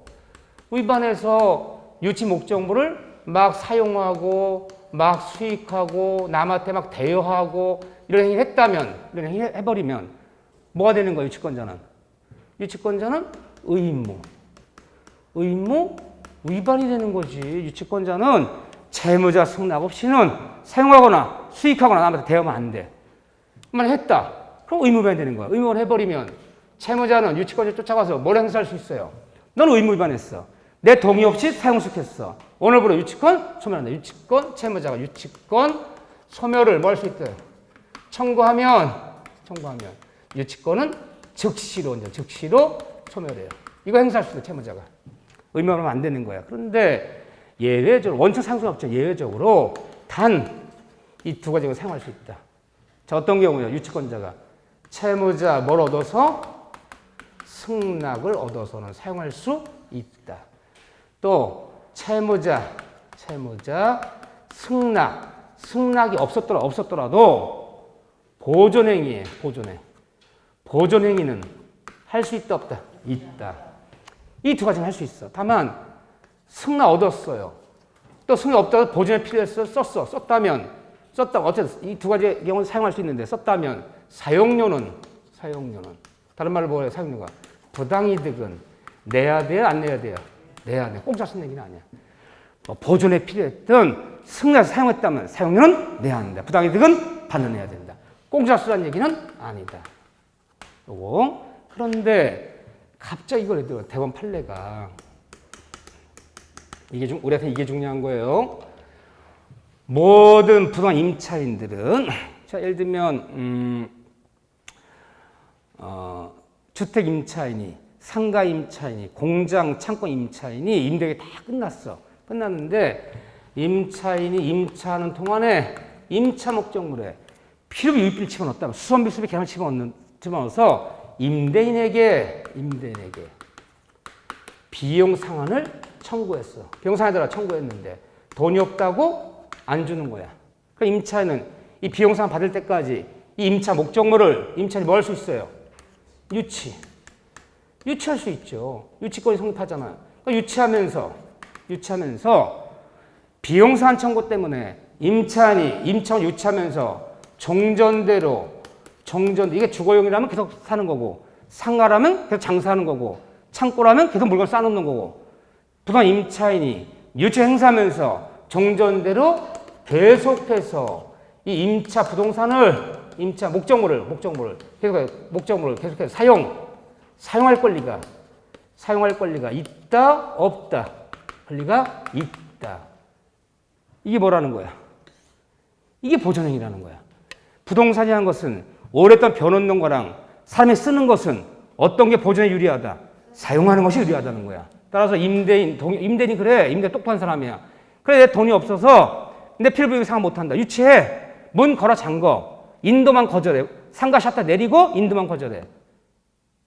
유치 목적물을 막 사용하고 막 수익하고 남한테 막 대여하고 이런 행위를 했다면, 이런 행위를 해버리면 뭐가 되는 거예요? 유치권자는 의무 위반이 되는 거지. 유치권자는 채무자 승낙 없이는 사용하거나 수익하거나 남한테 대여하면 안 돼. 만약 했다. 그럼 의무 위반이 되는 거야. 의무 위반을 해버리면 채무자는 유치권자 쫓아가서 뭘 행사할 수 있어요? 너는 의무 위반했어. 내 동의 없이 사용 수익했어. 오늘부로 유치권 소멸한다. 유치권 채무자가 유치권 소멸을 뭐 할 수 있대요? 청구하면 유치권은 즉시로 소멸해요. 이거 행사할 수 있어요. 채무자가. 의무하면 안 되는 거야. 그런데 예외적으로 원칙 상수가 없죠. 예외적으로 단 이 두 가지를 사용할 수 있다. 자, 어떤 경우요? 유치권자가 채무자 뭘 얻어서 승낙을 얻어서는 사용할 수 있다. 또 채무자 승낙이 없었더라도 보존행위에 보존행위는 할 수 있다 없다? 있다. 이 두 가지는 할 수 있어. 다만 승낙 얻었어요. 또 승낙 없다가 보존에 필요했어. 썼다면 어쨌든 이 두 가지 경우는 사용할 수 있는데 썼다면 사용료는 다른 말로 뭐예요? 사용료가 부당이득은 내야 돼요? 안 내야 돼요? 내야 돼. 공짜 쓰는 얘기는 아니야. 보존에 필요했던 승낙에서 사용했다면 사용료는 내야 한다. 부당이득은 반환해야 된다. 공짜 쓰라는 얘기는 아니다. 요거. 그런데 갑자기 이걸 대법원 판례가 우리한테 이게 중요한 거예요. 모든 부동산 임차인들은 자, 예를 들면 주택 임차인이 상가 임차인이 공장 창고 임차인이 임대가 다 끝났는데 임차인이 임차하는 동안에 임차 목적물에 필요비 유입비를 집어넣었다면 수선비 수비 계량을 집어넣어서 임대인에게 비용 상환을 청구했어. 비용 상환에다가 청구했는데 돈이 없다고 안 주는 거야. 그러니까 임차인은 이 비용 상환 받을 때까지 이 임차 목적물을 임차인이 뭐 할 수 있어요? 유치할 수 있죠. 유치권이 성립하잖아요. 그러니까 유치하면서 비용 상환 청구 때문에 임차인이 임차원 유치하면서 종전대로 이게 주거용이라면 계속 사는 거고 상가라면 계속 장사하는 거고 창고라면 계속 물건 쌓아놓는 거고 부동산 임차인이 유치 행사하면서 종전대로 계속해서 이 임차 부동산을 임차 목적물을 계속해서 사용할 권리가 있다 없다? 권리가 있다. 이게 뭐라는 거야? 이게 보존행위라는 거야. 부동산이라는 것은 오랫동안 벼놓는 거랑 사람이 쓰는 것은 어떤 게 보존에 유리하다? 사용하는 것이 유리하다는 거야. 따라서 임대인이 그래. 임대 똑똑한 사람이야. 그래, 내 돈이 없어서 내 필요비용 상환 못한다. 유치해. 문 걸어 잠궈. 인도만 거절해. 상가 셔터 내리고 인도만 거절해.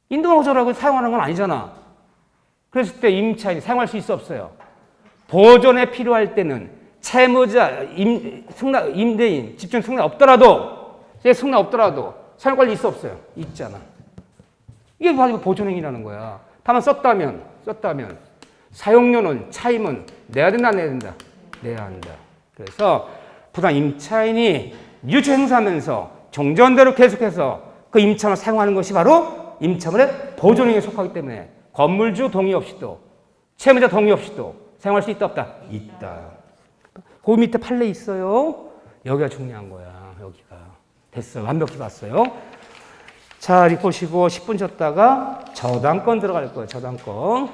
인도만 거절하고 사용하는 건 아니잖아. 그랬을 때 임차인이 사용할 수 있어 없어요? 보존에 필요할 때는 채무자, 임대인, 집주인 승낙 없더라도 사용 권리 있어 없어요? 있잖아. 이게 바로 보존행위라는 거야. 다만 썼다면 사용료는 차임은 내야 된다 안 내야 된다? 내야 한다. 그래서 부당 임차인이 유치 행사하면서 종전대로 계속해서 그 임차를 사용하는 것이 바로 임차물의 보존행위에 속하기 때문에 건물주 동의 없이도 채무자 동의 없이도 사용할 수 있다 없다? 있다. 그 밑에 판례 있어요. 여기가 중요한 거야. 여기가. 됐어요. 완벽히 봤어요. 자, 이렇게 보시고 10분 줬다가 저당권 들어갈 거예요. 저당권.